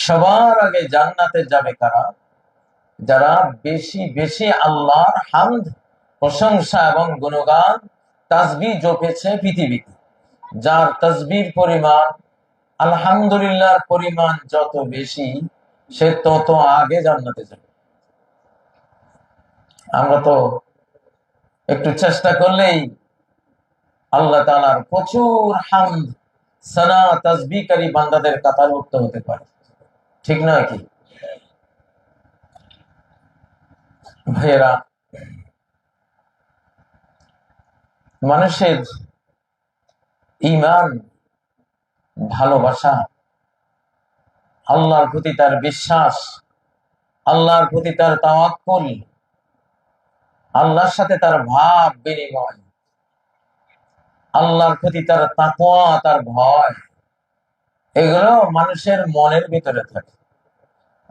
সবার আগে জান্নাতে যাবে কারা? যারা বেশি বেশি আল্লাহর হামদ, প্রশংসা এবং গুণগান তাসবিহ জপেছে পৃথিবীতে। যার তাসবিহর পরিমাণ, আলহামদুলিল্লাহর পরিমাণ যত বেশি, সে তত আগে জান্নাতে যাবে। আমরা তো একটু চেষ্টা করলেই আল্লাহ তাআলার প্রচুর হামদ, সানা, তাসবিহকারী বান্দাদের কাতারভুক্ত হতে পারে, ঠিক নয় কি ভাইয়েরা? মানুষের ঈমান, ভালোবাসা, আল্লাহর প্রতি তার বিশ্বাস, আল্লাহর প্রতি তার তাওয়াক্কুল, আল্লাহর সাথে তার ভাব বিনিময়, আল্লাহর প্রতি তার তাকওয়া, তার ভয়, এগুলো মানুষের মনের ভিতরে থাকে।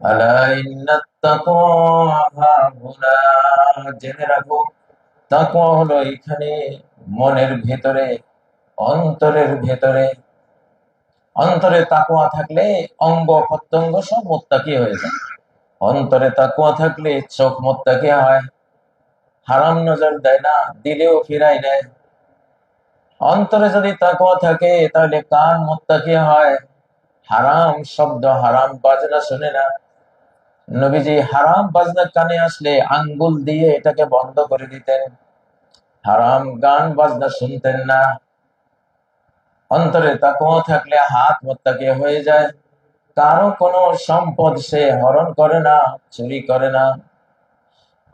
আলা ইন্নাত তাকওয়া হাহুনা, জেনে রাখো, তাকওয়া হলো এখানে, মনের ভেতরে, অন্তরের ভেতরে। অন্তরে তাকওয়া থাকলে অঙ্গ প্রত্যঙ্গ সব মুত্তাকি হয়ে যায়। অন্তরে তাকওয়া থাকলে চোখ মুত্তাকি হয়, হারাম নজর দেয় না, দিলেও ফিরাই নেয়। অন্তরে যদি তাকওয়া থাকে তাহলে কান মুত্তাকি হয়, হারাম শব্দ, হারাম বাজনা শুনে না। নবীজি হারাম বাজনা কানে আসলে আঙ্গুল দিয়ে এটাকে বন্ধ করে দিতেন, হারাম গান বাজনা শুনতেন না। অন্তরে তাকওয়া থাকলে হাত মুত্তাকি হয়ে যায়, কারো কোনো সম্পদ সে হরণ করে না, চুরি করে না।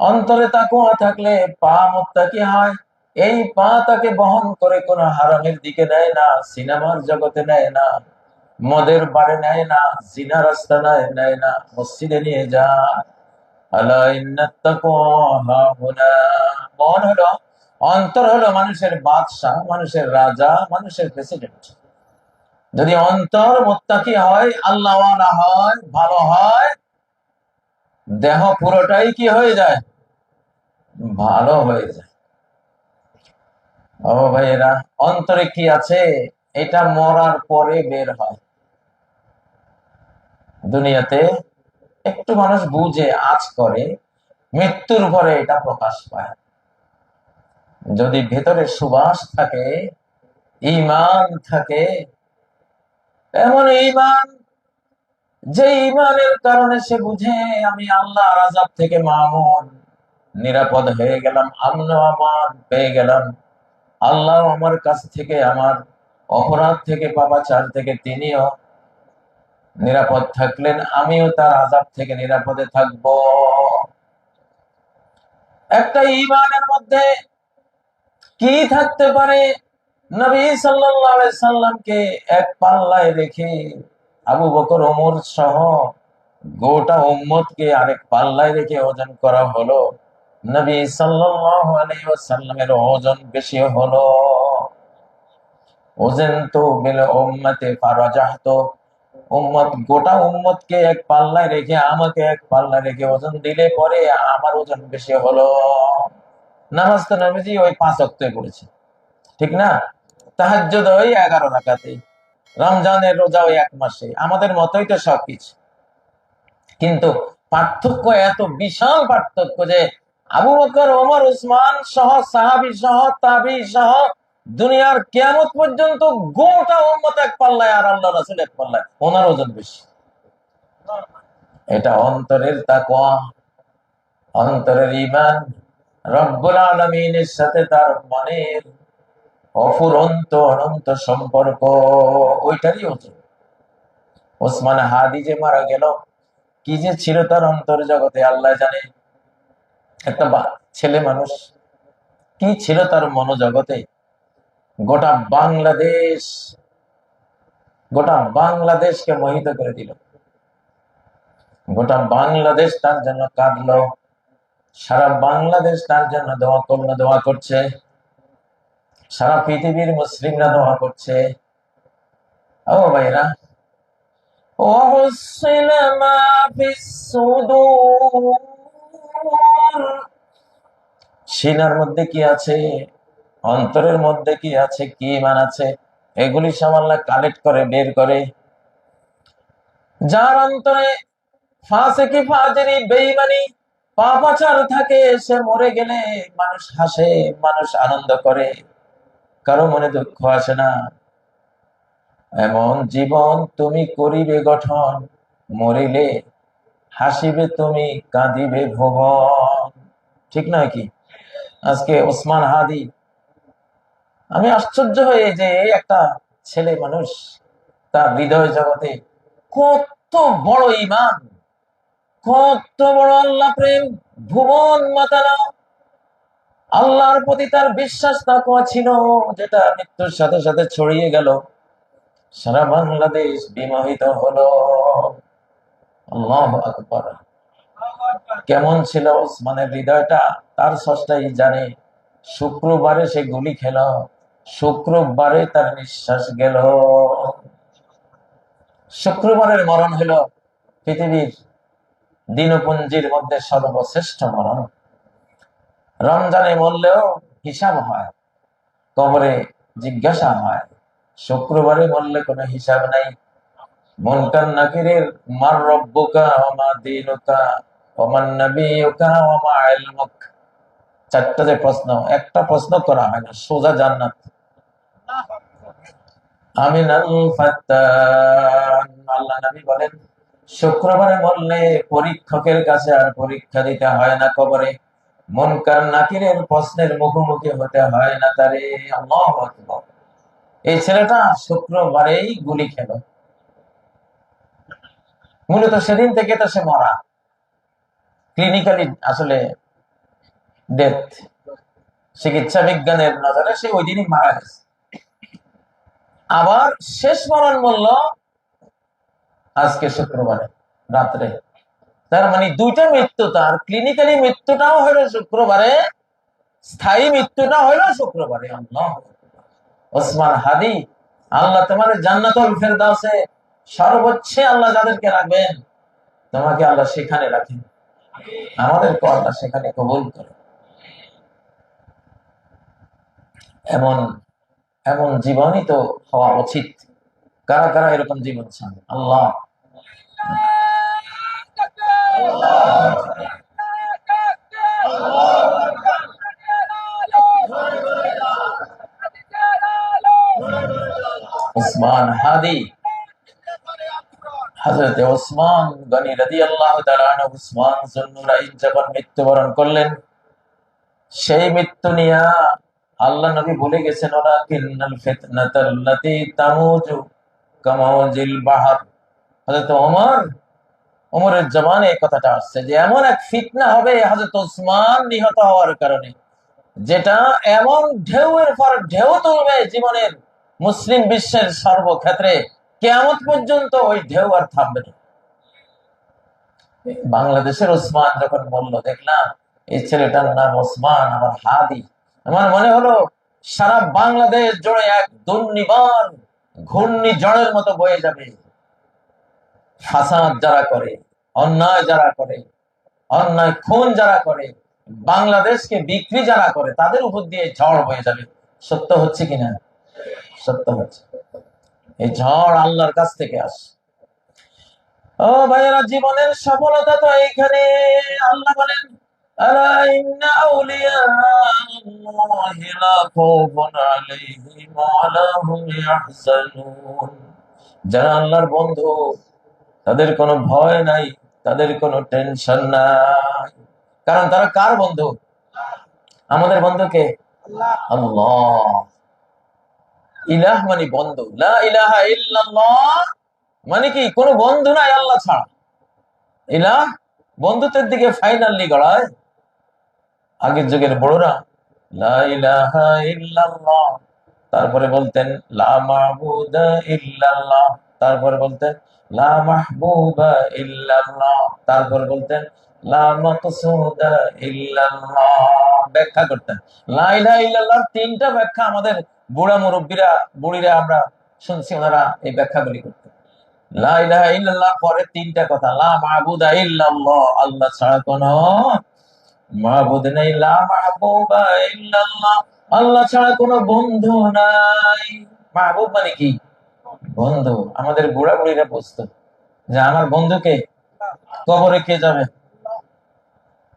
অন্তরে তাকওয়া থাকলে পা মুত্তাকি হয়, এই পা তাকে বহন করে কোনো হারামের দিকে নেয় না, সিনেমার জগতে নেয় না, মদের বারে নেয় না, জিনা রাস্তা নেয় না, মসজিদে নিয়ে যায়। আলা ইন্নাত তাকওয়া হাহুনা। মন হলো, অন্তর হলো মানুষের বাদশা, মানুষের রাজা, মানুষের প্রেসিডেন্ট। যদি অন্তর মুত্তাকি হয়, আল্লাহওয়ালা হয়, ভালো হয়, দেহ পুরোটাই কি হয়ে যায়? ভালো হয়ে যায়। ও ভাইয়েরা, অন্তরে কি আছে এটা মরার পরে বের হয়। দুনিয়াতে একটু মানুষ বুঝে আজ করে, মৃত্যুর পরে এটা প্রকাশ পায়। যদি ভেতরে সুবাস থাকে, ঈমান থাকে, এমন ঈমান যে ঈমানের কারণে সে বুঝে আমি আল্লাহর আযাব থেকে মামুন, নিরাপদ হয়ে গেলাম, আমন আমান পেয়ে গেলাম। আল্লাহ আমার কাছ থেকে, আমার অপরাধ থেকে, পাপাচার থেকে তিনিও নিরাপদ থাকলেন, আমিও তার আযাব থেকে নিরাপদে থাকব। একটা ঈমানের মধ্যে কি থাকতে পারে? নবী সাল্লাল্লাহু আলাইহি সাল্লামকে এক পাল্লায় রেখে আবু বকর, ওমর সহ গোটা উম্মতকে আরেক পাল্লায় রেখে ওজন করা হলো। নবী সাল্লাল্লাহু আলাইহি ওয়াসাল্লামের ওজন বেশি হলো। ওজন তো বিল উম্মতে ফারাজাহতু, উম্মত, গোটা উম্মতকে এক পাল্লায় রেখে আমাকে এক পাল্লায় রেখে ওজন দিলে পরে আমার ওজন বেশি হলো। নামাজ তো নবীজি ওই 5 ওয়াক্তে পড়েছে, ঠিক না? তাহাজ্জুদ ওই 11 রাকাতে, রমজানের রোজা ওই 1 মাসে, আমাদের মতোই তো সবকিছু। কিন্তু পার্থক্য এত বিশাল পার্থক্য যে আবু বকর, ওমর, উসমান সহ সাহাবী সহ তাবী সহ দুনিয়ার কিয়ামত পর্যন্ত গোটা উম্মত এক পাল্লায় আর আল্লাহ রাসূল এক পাল্লায়, ওনার ওজন বেশি। এটা অন্তরের তাকওয়া, অন্তরের ঈমান, রব্বুল আলামিনের সাথে তার মনের অফুরন্ত অনন্ত সম্পর্ক, ওইটারই ওজন। ওসমান হাদি যে মারা গেল, কি যে ছিল তার অন্তর জগতে আল্লাহ জানে। একটা ছেলে মানুষ, কি ছিল তার মনোজগতে। গোটা বাংলাদেশ, গোটা বাংলাদেশকে মোহিত করে দিল। গোটা বাংলাদেশ তার জন্য কাঁদলো, সারা বাংলাদেশ তার জন্য দোয়া করলো, দোয়া করছে, সারা পৃথিবীর মুসলিমরা দোয়া করছে। ও ভাইরা, وحصل ما في الصدور, সিনার মধ্যে কি আছে, অন্তরের মধ্যে কি আছে, কি ঈমান আছে, এগুলি সব আল্লাহ কালেক্ট করে, বের করে। যার অন্তরে ফাসিকি ফাজরি বেঈমানি পাপাচার থাকে, সে মরে গেলে মানুষ হাসে, মানুষ আনন্দ করে, কারো মনে দুঃখ আসে না। এমন জীবন তুমি করিবে গঠন, মরিলে হাসিবে তুমি, কাঁদিবে ভুবন। ঠিক নয় কি? আজকে ওসমান হাদি, আমি আশ্চর্য হয়ে যে এই একটা ছেলে মানুষ, তার হৃদয় জগতে কত বড় ঈমান, কত বড় আল্লাহ প্রেম, ভুবন মাতানো আল্লাহর প্রতি তার বিশ্বাস তাকওয়া ছিল, যেটা মৃত্যুর সাথে সাথে ছড়িয়ে গেল, সারা বাংলাদেশ বিমোহিত হলো। আল্লাহু আকবার। কেমন ছিল ওসমানের হৃদয়টা, তার স্রষ্টাই জানে। শুক্রবারে সে গুলি খেল, শুক্রবারে তার নিঃশ্বাস গেল, শুক্রবারের মরণ হলো পৃথিবীর দিনপুঞ্জির মধ্যে সর্বশ্রেষ্ঠ মরণ। রমজানে মরলেও হিসাব হয়, কবরে জিজ্ঞাসা হয়, শুক্রবারে মরলে কোনো হিসাব নাই। মুনকার নাকিরের মার রব্বুকা ওয়া মা দীনুকা ওয়া মান নাবিয়ুকা ওয়া মা ইলমুক, চারটা যে প্রশ্ন, একটা প্রশ্ন করা হয় না, সোজা জান্নাত। আমিনাল ফাত্তান, আল্লাহ নবী বলেন, শুক্রবারে মরলে পরীক্ষকের কাছে আর পরীক্ষা দিতে হয় না কবরে, মুনকার নাকিরের প্রশ্নের মুখোমুখি হতে হয় না তারে। আল্লাহু আকবার। এই ছেলেটা শুক্রবারেই গুলি খেল, মূলত সেদিন থেকে তো সে মরা, ক্লিনিক্যালি আসলে ডেথ, চিকিৎসা বিজ্ঞানের নজরে সে ওই দিনই মারা গেছে। আবার শেষ মরণ মূল্য আজকে শুক্রবারে রাত্রে। তার মানে দুইটা মৃত্যু, তার ক্লিনিক্যালি মৃত্যুটাও হলো শুক্রবারে, স্থায়ী মৃত্যুটা হলো শুক্রবারে। আল্লাহ, ওসমান হাদি, আল্লাহ তোমার জান্নাতুল ফেরদাউসে সর্বোচ্চ আল্লাহ যাদেরকে রাখবেন, তোমাকে আল্লাহ সেখানে রাখেন, আমাদেরকে আল্লাহ সেখানে কবুল করে। এমন এমন জীবনই তো হওয়া উচিত। কারা কারা এরকম জীবন চান? আল্লাহ, ওসমান হাদি, হযরতে ওসমান গনি রাদিয়াল্লাহু তাআলা আনহু, ওসমান যুন্নুরাইন যখন মৃত্যুবরণ করলেন, সেই মৃত্যু নিয়ে আল্লাহ নবী বলে গেছেন, ওয়ালাকিন্নাল ফিতনাতাল্লাতী তামুজু কামাউজিল বাহর। হযরত ওমরের জবানে এই কথাটা আসছে যে এমন এক ফিতনা হবে হযরত ওসমান নিহত হওয়ার কারণে, যেটা এমন ঢেউয়ের পর ঢেউ তুলবে জীবনের মুসলিম বিশ্বের সর্বক্ষেত্রে, কিয়ামত পর্যন্ত ওই ঢেউ আর থামবে না। বাংলাদেশের ওসমান যখন বলল, দেখলাম এই ছেলেটার নাম ওসমান, আমার হাদি, আমার মনে হলো সারা বাংলাদেশ জুড়ে এক দুর্নিবার ঘূর্ণিঝড়ের মতো বয়ে যাবে। ফাসাদ যারা করে, অন্যায় যারা করে, অন্যায় খুন যারা করে, বাংলাদেশকে বিক্রি যারা করে, তাদের উপর দিয়ে ঝড় বয়ে যাবে। সত্য হচ্ছে কিনা? সত্য হচ্ছে। এই ঝড় আল্লাহর কাছ থেকে আসে। ও ভাইয়েরা, জীবনের সফলতা তো এইখানে। আল্লাহ বলেন, আলা ইন্না আউলিয়া আল্লাহি লা খাউফুন আলাইহিম ওয়া লা হুম ইয়াহজানুন। যারা আল্লাহর বন্ধু, তাদের কোনো ভয় নাই, তাদের কোনো টেনশন নাই। কারণ তারা কার বন্ধু? আমাদের বন্ধু কে? আল্লাহ। ইলাহ মানে বন্ধু, লা ইলাহা ইল্লাল্লাহ মানে কি? কোন বন্ধু নাই আল্লাহ ছাড়া। ইলাহ বন্ধুত্বের দিকে ফাইনালি গড়ায়। আগের যুগের বড়রা লা ইলাহা ইল্লাল্লাহ, তারপরে বলতেন লা মাবুদা ইল্লাল্লাহ, তারপরে বলতেন লা মাহবুবা ইল্লাল্লাহ, তারপরে বলতেন লা মাকসুদা ইল্লাল্লাহ। ব্যাখ্যা করতেন। লা ইলাহা ইল্লাল্লাহ তিনটা ব্যাখ্যা আমাদের বুড়া মুরব্বীরা, বুড়িরা আমরা শুনছি, ওনারা এই ব্যাখ্যাগুলি করতেন। লা ইলাহা ইল্লাল্লাহ পরে তিনটা কথা, লা মাবুদা ইল্লাল্লাহ, আল্লাহ ছাড়া কোনো মাবুদ নেই, লা মাহবুবা ইল্লাল্লাহ, আল্লাহ ছাড়া কোনো বন্ধু নাই। মাহবুব মানে কি? বন্ধু। আমাদের বুড়া বুড়িরা বুঝতো যে আমার বন্ধুকে কবরে কে যাবে?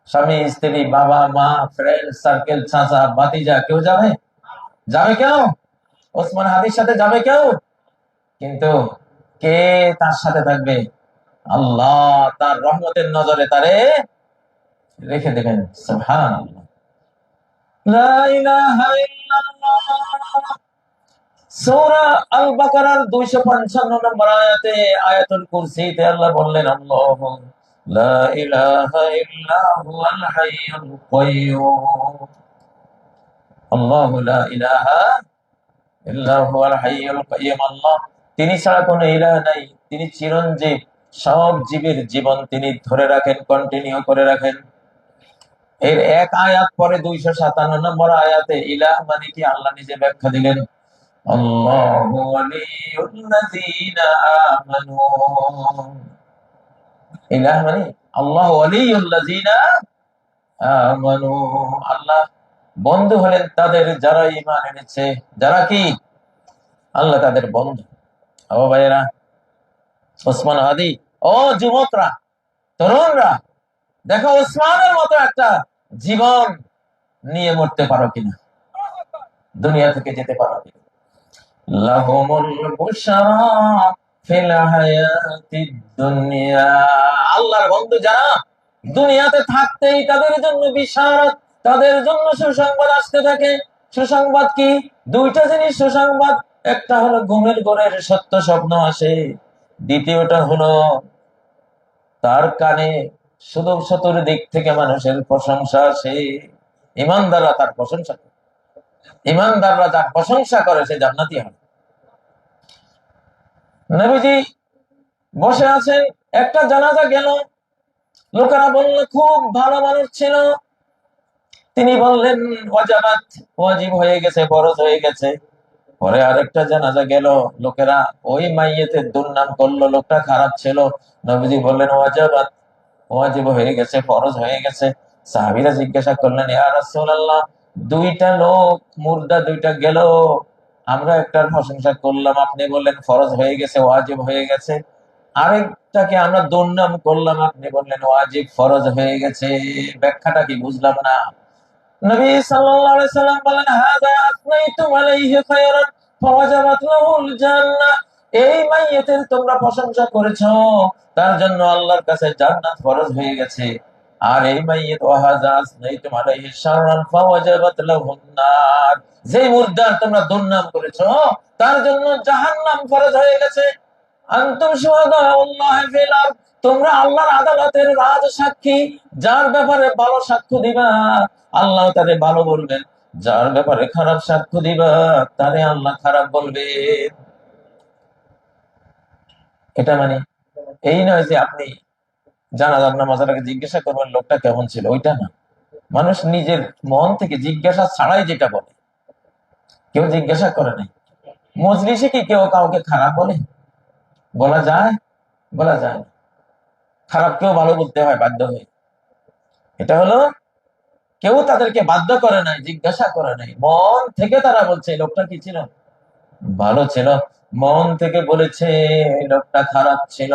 স্বামী, স্ত্রী, বাবা, মা, ফ্রেন্ড সার্কেল, চাচা, ভাতিজা, কেউ যাবে? যাবে কেউ? ওসমান হাদির সাথে যাবে কেউ? কিন্তু কে তার সাথে থাকবে? আল্লাহ তার রহমতের নজরে তারে রেখে দেবেন। সুবহানাল্লাহ। লা ইলাহা ইল্লাল্লাহ। সূরা আল বাকারার 255 নম্বর আয়াতে, আয়াতুল কুরসিতে আল্লাহ বললেন, আল্লাহু লা ইলাহা ইল্লা হুয়াল হাইয়ুল কাইয়্যুম। আল্লাহু লা ইলাহা ইল্লা হুয়াল হাইয়ুল কাইয়্যুম। আল্লাহ, তিনি ছাড়া কোনো ইলাহ নাই, তিনি চিরঞ্জীব, সব জীবের জীবন তিনি ধরে রাখেন, কন্টিনিউ করে রাখেন। এর এক আয়াত পরে 257 নম্বর আয়াতে ইলাহ মানে কি আল্লাহ নিজে ব্যাখ্যা দিলেন, আল্লাহু ওয়ালিয়ুল্লাযীনা আমানু। ইলাহ মানে আল্লাহু ওয়ালিয়ুল্লাযীনা আমানু। আল্লাহ বন্ধু হলেন তাদের যারা ঈমান এনেছে। যারা কি? আল্লাহ তাদের বন্ধু। ও ভাইয়েরা, ওসমান হাদি, ও যুবকরা, তরুণরা, দেখো ওসমানের মতো একটা জীবন নিয়ে মরতে পারো কিনা, দুনিয়া থেকে যেতে পারো কিনা। লাহুমুল বুশরা ফিল হায়াতিদ দুনিয়া। আল্লাহর বন্ধু যারা, দুনিয়াতে থাকতেই তাদের জন্য বিশারত, তাদের জন্য সুসংবাদ আসতে থাকে। সুসংবাদ কি? দুইটা জিনিস সুসংবাদ। একটা হলো ঘুমের ঘোরের সত্য স্বপ্ন আসে, দ্বিতীয়টা হলো তার কানে শুধু চতুর্দিক থেকে মানুষের প্রশংসা আসে। ইমানদাররা তার প্রশংসা করে, ইমানদাররা যার প্রশংসা করে সে জান্নাতি হয়। নবীজি বসে আছেন, একটা জানাজা গেল, লোকেরা বলল খুব ভালো মানুষ ছিল। তিনি বললেন ওয়াজাবাত, ওয়াজিব হয়ে গেছে, ফরজ হয়ে গেছে। পরে আরেকটা জানাজা গেল, লোকেরা ওই মাইয়েতের দুর্নাম করলো, লোকটা খারাপ ছিল। নবীজি বললেন ওয়াজাবাত, ওয়াজিব হয়ে গেছে, ফরজ হয়ে গেছে। সাহাবীরা জিজ্ঞাসা করলেন, ইয়া রাসূলুল্লাহ, দুইটা লোক মুর্দা দুইটা গেল, আমরা একটার প্রশংসা করলাম, আপনি বললেন ফরজ হয়ে গেছে, ওয়াজিব হয়ে গেছে। আরেকটাকে আমরা দুর্নাম করলাম, আপনি বললেন ওয়াজিব ফরজ হয়ে গেছে। ব্যাখ্যাটা কি বুঝলাম না। নবী সাল্লাল্লাহু আলাইহি সাল্লাম বলেন, হাযা আসনাইতুম আলাইহি খায়রান ফাওয়াজাবাত লাহুল জান্নাহ। এই মাইয়িতের তোমরা প্রশংসা করেছো, তার জন্য আল্লাহর কাছে জান্নাত ফরজ হয়ে গেছে। আর এই মাইয়িত ওয়াহাযা আসনাইতুম আলাইহি শাররান ফাওয়াজাবাত লাহুন নার। যেই মুর্দার তোমরা দুর্নাম করেছো, তার জন্য জাহান্নাম ফরজ হয়ে গেছে। আনতুম শুহাদাউল্লাহি ফিল আরদ, তোমরা আল্লাহর আদালতের রাজ সাক্ষী। যার ব্যাপারে ভালো সাক্ষ্য দিবা, আল্লাহ তারে ভালো বলবেন। যার ব্যাপারে খারাপ সাক্ষ্য দিবা, তারে আল্লাহ খারাপ বলবে। এটা মানে এই নয় যে আপনি জানাজার নামাজের আগে জিজ্ঞাসা করবেন লোকটা কেমন ছিল, ওইটা না। মানুষ নিজের মন থেকে জিজ্ঞাসা ছাড়াই যেটা বলে, কেউ জিজ্ঞাসা করে নাই। মজলিসে কি কেউ কাউকে খারাপ বলে? বলা যায়? বলা যায় না। খারাপ কেউ ভালো বলতে হয় বাধ্য হয়ে। এটা হলো কেউ তাদেরকে বাধ্য করে নাই, জিজ্ঞাসা করে নাই, মন থেকে তারা বলছে লোকটা কি ছিল, ভালো ছিল। মন থেকে বলেছে লোকটা খারাপ ছিল।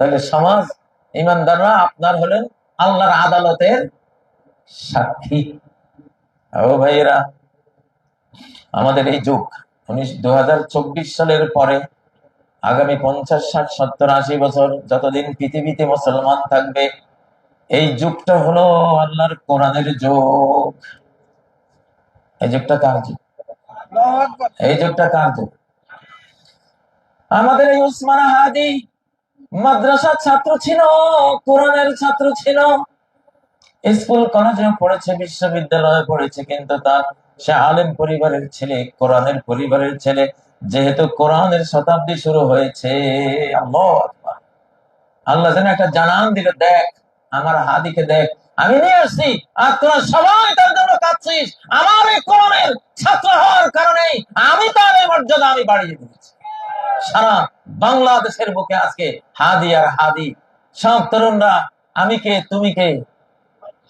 তাহলে সমাজ, ইমানদাররা আপনার হলেন আল্লাহর আদালতের সাক্ষী। ও ভাইয়েরা, আমাদের এই যুগ 2024 সালের পরে আগামী 50, 60, 70, 80 বছর যতদিন পৃথিবীতে মুসলমান থাকবে, এই যুগটা হলো আল্লাহর কোরআনের যুগ। এই যুগটা কার যুগ? এই যুগটা কার যুগ? আমাদের এই উসমান হাদি মাদ্রাসার ছাত্র ছিল, কোরআনের ছাত্র ছিল, স্কুল কলেজে পড়েছে, বিশ্ববিদ্যালয়ে পড়েছে, কিন্তু তার সে আলেম পরিবারের ছেলে, কোরআনের পরিবারের ছেলে। যেহেতু কোরআনের শতাব্দী শুরু হয়েছে, আল্লাহু আকবার, আল্লাহ যেন একটা জানান দিল, দেখ আমার হাদিকে দেখ, আমি নিয়ে আসছি, আর তোরা সবাই তার জন্য কাঁদছিস। আমার এই কোরআনের ছাত্র হওয়ার কারণে আমি তার এই মর্যাদা আমি বাড়িয়ে দিয়েছি। সারা বাংলাদেশের বুকে আজকে হাদি আর হাদি, সব তরুণরা আমি কে তুমি কে,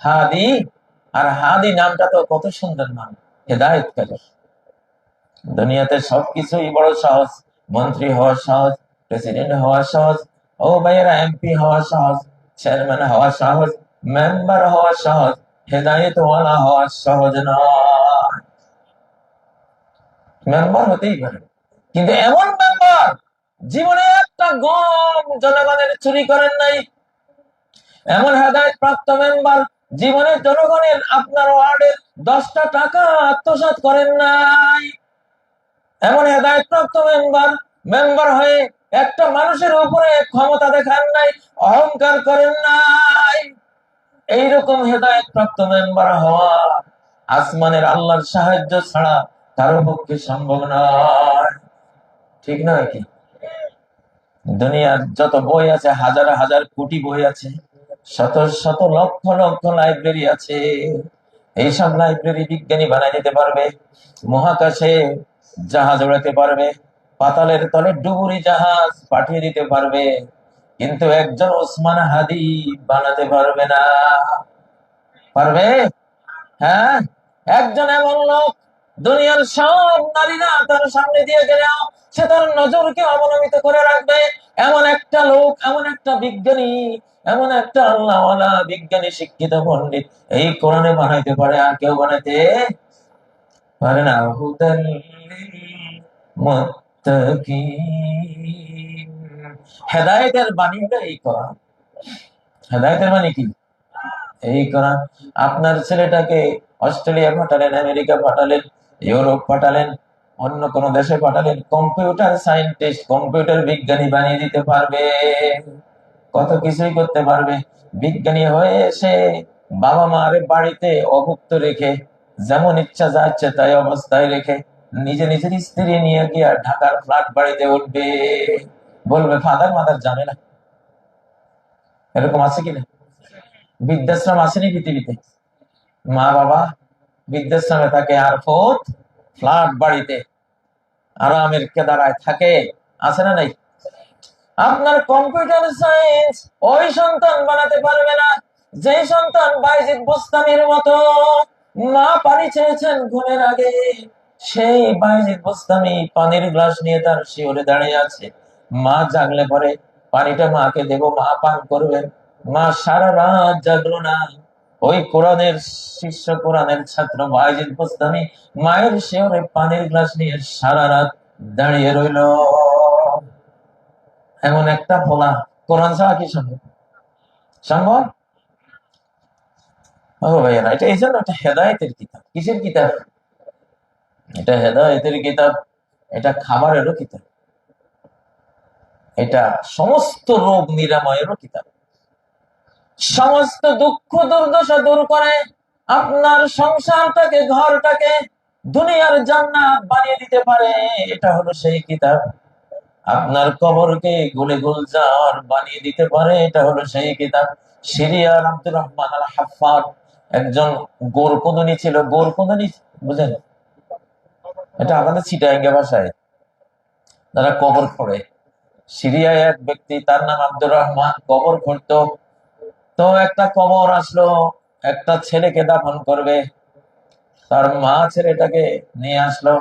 হাদি আর হাদি নামটা তো কত সুন্দর নাম, হেদায়েতকারী। দুনিয়াতে সবকিছুই বড় সহজ, মন্ত্রী হওয়া সহজ, প্রেসিডেন্ট হওয়া সহজ, ও ভাইয়েরা এমপি হওয়া সহজ, চেয়ারম্যান হওয়া সহজ, মেম্বার হওয়া সহজ, হেদায়েতওয়ালা হওয়া সহজ নয়। মেম্বার হতেই পারে, কিন্তু এমন মেম্বার জীবনে একটা গম জনগণের চুরি করেন নাই, এমন হেদায়েত প্রাপ্ত মেম্বার জীবনে জনগণের আপনার ওয়ার্ডের 10টা টাকা আত্মসাৎ করেন নাই, এমন হেদায়েত প্রাপ্ত মেম্বার মেম্বার হয়ে একটা মানুষের উপরে ক্ষমতা দেখান নাই, অহংকার করেন নাই। এইরকম হেদায়েত প্রাপ্ত মেম্বার হওয়া আসমানের আল্লাহর সাহায্য ছাড়া কারো পক্ষে সম্ভব নয়। ঠিক নয় কি? দুনিয়ার যত বই আছে, হাজার হাজার কোটি বই আছে, শত শত লক্ষ লক্ষ লাইব্রেরি আছে। এইসব লাইব্রেরি বিজ্ঞানী বানাই দিতে পারবে, মহাকাশে জাহাজ উড়াতে পারবে, পাতালের তলে ডুবুরি জাহাজ পাঠিয়ে দিতে পারবে, কিন্তু একজন ওসমান হাদি বানাতে পারবে না। পারবে? হ্যাঁ, একজন এমন লোক দুনিয়ার সব নারীরা তার সামনে দিয়ে গেলেও সে তার নজরকে অবনমিত করে রাখবে। এমন একটা লোক, এমন একটা বিজ্ঞানী, এমন একটা আল্লাহওয়ালা বিজ্ঞানী, শিক্ষিত পণ্ডিত এই কোরআনে বানাইতে পারে, আর কেউ বানাইতে পারে না। হুদাল লিল মুত্তাকিন। হেদায়েতের বাণী হলো এই কোরআন। হেদায়েতের বাণী কি? এই কোরআন। আপনার ছেলেটাকে অস্ট্রেলিয়া পাঠালেন, আমেরিকা পাঠালেন, ইউরোপ পাঠালেন, অন্য কোন দেশে পাঠালেন, কম্পিউটার সায়েন্টিস্ট, কম্পিউটার বিজ্ঞানী বানিয়ে দিতে পারবে, কত কিছুই করতে পারবে। বিজ্ঞানী হয়ে এসে বাবা মার বাড়িতে অভুক্ত রেখে, যেমন ইচ্ছা যা ইচ্ছে তাই অবস্থায় রেখে নিজে নিজের স্ত্রী নিয়ে গিয়ে ঢাকার ফ্ল্যাট বাড়িতে উঠবে, বলবে ফাদার মাদার জানে না। এরকম আছে কিনা? বৃদ্ধাশ্রম আসেনি পৃথিবীতে? মা বাবা বৃদ্ধাশ্রমে থাকে, আর ফোর্থ ফ্ল্যাট বাড়িতে আরামের কেদারায় থাকে, আছে না নাই? আপনার কম্পিউটার সায়েন্স ওই সন্তান বানাতে পারবে না যে সন্তান বাইজিদ বোস্তামির মতো মা পানি চেয়েছেন ঘুমের আগে, সেই বাইজিদ বোস্তামি পানির গ্লাস নিয়ে তার শিওরে দাঁড়িয়ে আছে, মা জাগলে পরে পানিটা মাকে দেবো, মা পান করবেন, মা সারা রাত জাগলো না। ওই কোরআনের শিষ্য, কোরআনের ছাত্র বাইজিদ বোস্তামি মায়ের শিওরে পানির গ্লাস নিয়ে সারা রাত দাঁড়িয়ে রইল। এমন একটা বলা কোরআন ছাড়া কি সম্ভব? সম্ভব? ও ভাইয়া, এটা এই জন্য একটা হেদায়েতের কিতাব। কিসের কিতাব এটা? হেদায়েতের কিতাব। এটা খাবারেরও কিতাব, এটা সমস্ত রোগ নিরাময়েরও কিতাব, সমস্ত দুঃখ দুর্দশা দূর করে আপনার সংসারটাকে, ঘরটাকে দুনিয়ার জান্নাত বানিয়ে দিতে পারে। এটা হলো সেই কিতাব। আপনার কবরকে গুলে গুলজার বানিয়ে দিতে পারে, এটা হলো সেই কিতাব। সিরিয়ার আব্দুর রহমান আল হাফফাজ একজন গোরকুঁদুনি ছিল। গোরকুঁদুনি বুঝেন? এটা আমাদের চিটাগাঙ্গে ভাষায় তারা কবর খোঁড়ে। সিরিয়ায় এক ব্যক্তি, তার নাম আব্দুর রহমান, কবর খুঁড়তো। তো একটা কবর আসলো, একটা ছেলেকে দাফন করবে, তার মা ছেলেটাকে নিয়ে আসলো।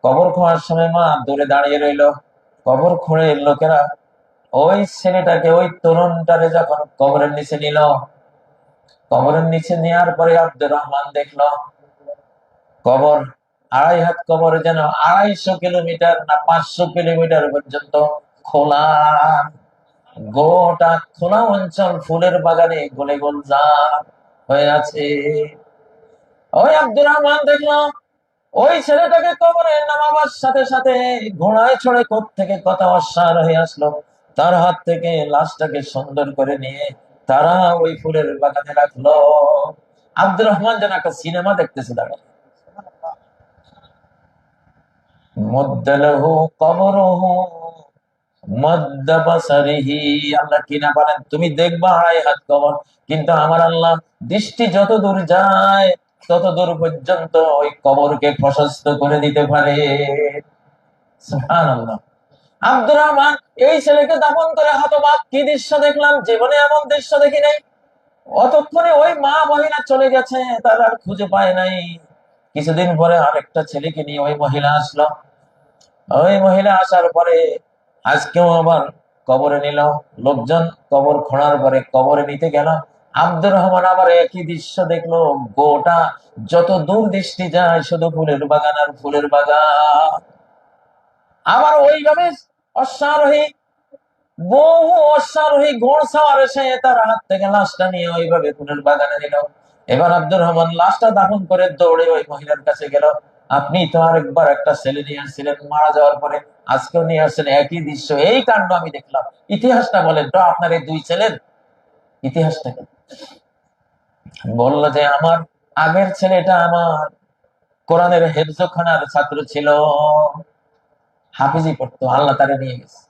কবর খোঁড়ার সময় মা দূরে দাঁড়িয়ে রইলো। কবর খুঁড়ে লোকেরা ওই ছেলেটাকে, ওই তরুণটারে যখন কবরের নিচে নিল, কবরের নিচে নেওয়ার পরে আব্দুর রহমান দেখলো কবর, 2.5 হাত কবর যেন 250 কিলোমিটার না 500 কিলোমিটার পর্যন্ত খোলা। গোটা খোলা অঞ্চল ফুলের বাগানে গলে গুলজার হয়ে আছে। ওই আব্দুর রহমান দেখলো ওই ছেলেটাকে কবরে নামাবার সাথে সাথে ঘোড়ায় চড়ে থেকে কত অশ্বার হয়ে আসলো, তার হাত থেকে লাশটাকে সুন্দর করে নিয়ে তারা ওই ফুলের বাগানে রাখলো। আব্দুর রহমান যেন একটা সিনেমা দেখতেছে দাঁড়ায়। মুদ্দালাহু কবরুহু মাদ্দা বাসারিহি। আল্লাহ কিনা বলেন, তুমি দেখবা 2.5 হাত কবর, কিন্তু আমার আল্লাহ দৃষ্টি যত দূর যায় তত দূর পর্যন্ত ওই কবরকে প্রশস্ত করে দিতে পারে। সুবহানাল্লাহ। আব্দুর রহমান এই ছেলেকে দাফন করে হতবাক, কি দৃশ্য দেখলাম, জীবনে এমন দৃশ্য দেখি নাই। অতক্ষণে ওই মা মহিলা চলে গেছে, তারা আর খুঁজে পায় নাই। কিছুদিন পরে আরেকটা ছেলেকে নিয়ে ওই মহিলা আসলো। ওই মহিলা আসার পরে আজকেও আবার কবরে নিল লোকজন। কবর খোঁড়ার পরে কবরে নিতে গেল, আব্দুর রহমান আবার একই দৃশ্য দেখলো। গোটা যত দূর দৃষ্টি যায় শুধু ফুলের বাগান আর ফুলের বাগান। আবার ওইভাবে অশ্বারোহী, বহু অশ্বারোহী ঘোড়সাওয়ার এসে তার হাত থেকে লাশটা নিয়ে ওইভাবে ফুলের বাগানে নিল। এবার আব্দুর রহমান লাশটা দাফন করে দৌড়ে ওই মহিলার কাছে গেল। আপনি তো আরেকবার একটা ছেলে নিয়ে আসছিলেন মারা যাওয়ার পরে, আজকেও নিয়ে আসছেন একই দৃশ্য, এই কাণ্ড আমি দেখলাম, ইতিহাসটা বলেন তো আপনার এই দুই ছেলের ইতিহাসটা কি? বলল যে আমার আগের ছেলেটা আমার কোরআনের হেফজখানার ছাত্র ছিল, হাফিজি পড়তো, আল্লাহ তারে নিয়ে গেছে।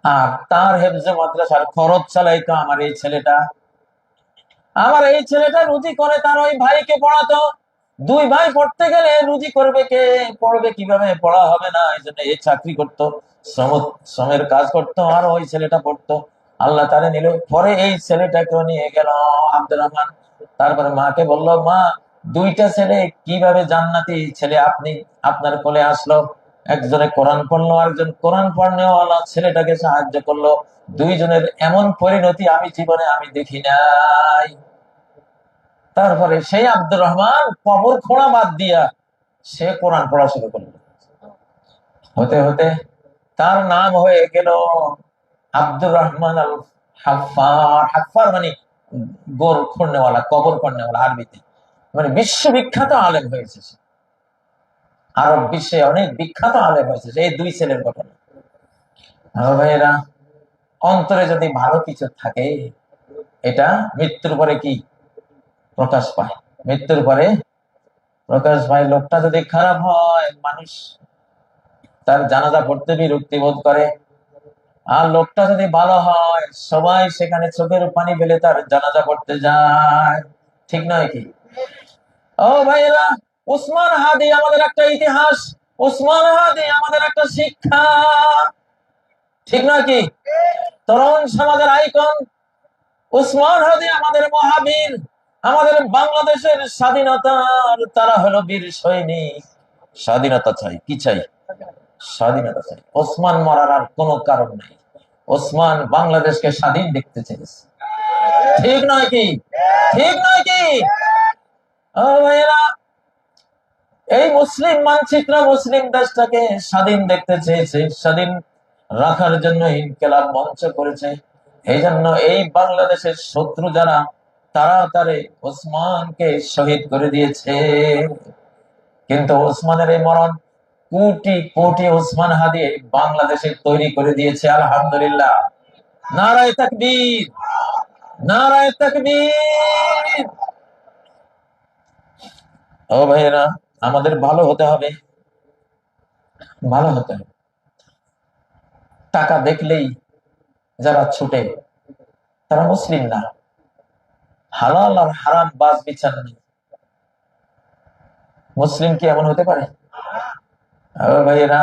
আর তার হেফজে মাদ্রাসার খরচ চালাইতো আমার এই ছেলেটা। আমার এই ছেলেটা রুজি করে তার ওই ভাইকে পড়াতো। দুই ভাই পড়তে গেলে রুজি করবে কে, পড়বে কিভাবে, পড়া হবে না, এই জন্য এই চাকরি করতো, শ্রমের কাজ করতো, আর ওই ছেলেটা পড়তো। আল্লাহ তারে নিল। পরে এই ছেলেটাকেও নিয়ে গেল আব্দুর রহমান। তারপরে মাকে বলল, মা, দুইটা ছেলে কিভাবে জান্নাতি ছেলে আপনি আপনার কোলে আসলো, একজনে কোরআন পড়লো, আরেকজন কোরআন পড়নেওয়ালা ছেলেটাকে সাহায্য করলো। দুইজনের এমন পরিণতি আমি জীবনে আমি দেখি নাই। তারপরে সেই আব্দুর রহমান কবর খোঁড়া বাদ দিয়া সে কোরআন পড়া শুরু করলো। হতে হতে তার নাম হয়ে গেল আব্দুর রহমান আল হাফফার। হাফফার মানে গোর খোঁড়নেওয়ালা, কবর খোঁড়নেওয়ালা আরবিতে। মানে বিশ্ববিখ্যাত আলেম হয়েছে সে। আরব বিশ্বে অনেক বিখ্যাত আলেম হয়েছে এই দুই ছেলের ঘটনা। ভাইয়েরা, অন্তরে যদি ভালো কিছু থাকে এটা মৃত্যুর পরে কি প্রকাশ পায়? মৃত্যুর পরে প্রকাশ পায়। লোকটা যদি খারাপ হয়, মানুষ তার জানাজা পড়তে বিরক্তি বোধ করে। আর লোকটা যদি ভালো হয়, সবাই সেখানে চোখের পানি ফেলে তার জানাজা পড়তে যায়। ঠিক নয় কি? ও ভাইয়েরা, উসমান হাদি আমাদের একটা ইতিহাস, উসমান হাদি আমাদের একটা শিক্ষা। ঠিক নয় কি? তরুণ সমাজের আইকন উসমান হাদি আমাদের মহাবীর, আমাদের বাংলাদেশের স্বাধীনতার তারা হলো বীর সৈনিক। স্বাধীনতা চাই, কি চাই? স্বাধীনতা চাই। ওসমান মরার আর কোনো কারণ নেই। ওসমান বাংলাদেশকে স্বাধীন দেখতে চেয়েছে। ঠিক নয় কি? ঠিক নয় কি? ও ভাইয়েরা, এই মুসলিম মানচিত্র মুসলিম দেশটাকে স্বাধীন দেখতে চেয়েছে, স্বাধীন রাখার জন্য ইনকিলাব মঞ্চ করেছে। এই জন্য এই বাংলাদেশের শত্রু যারা, তারা তারে ওসমানকে শহীদ করে দিয়েছে। কিন্তু ওসমানের এই মরণ কোটি কোটি ওসমান হাদি বাংলাদেশে তৈরি করে দিয়েছে। আলহামদুলিল্লাহ, নারায়ে তাকবীর, নারায়ে তাকবীর। ও ভাইয়েরা, আমাদের ভালো হতে হবে, ভালো হতে হবে। টাকা দেখলেই যারা ছুটে তারা মুসলিম না। হালাল আর হারাম বাজ বিচার নেই। মুসলিম কি এমন হতে পারে? ও ভাইয়েরা,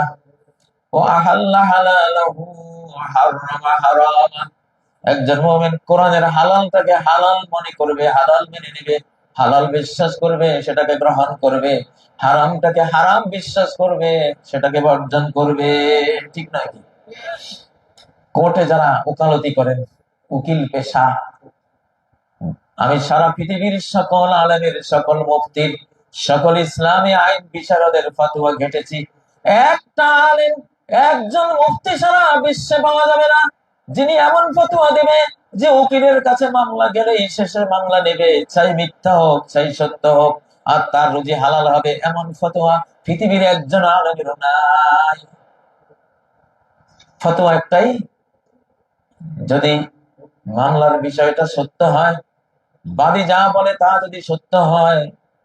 ও আহাল্লা হালালাহু ওয়া হারামা হারামা। একজন মুমিন কোরআনের হালালটাকে হালাল মনে করবে, হালাল মেনে নেবে, হালাল বিশ্বাস করবে, সেটাকে গ্রহণ করবে। হারামটাকে হারাম বিশ্বাস করবে, সেটাকে বর্জন করবে। ঠিক নয় কি? কোর্টে যারা ওকালতি করেন, উকিল পেশা, আমি সারা পৃথিবীর সকল আলেমের, সকল মুফতির, সকল ইসলামী আইন বিশারদের ফতোয়া ঘেটেছি। একটা আলেম, একজন মুফতি সারা বিশ্বে পাওয়া যাবে না যিনি এমন ফতোয়া দেবে যে উকিলের কাছে মামলা গেলেই শেষে মামলা নেবে, চাই মিথ্যা হোক চাই সত্য হোক, আর তার রুজি হালাল হবে, এমন ফতোয়া পৃথিবীর একজন আলেমের নাই। ফতোয়া একটাই, যদি মামলার বিষয়টা সত্য হয়, বাদী যা বলে তা যদি সত্য হয়,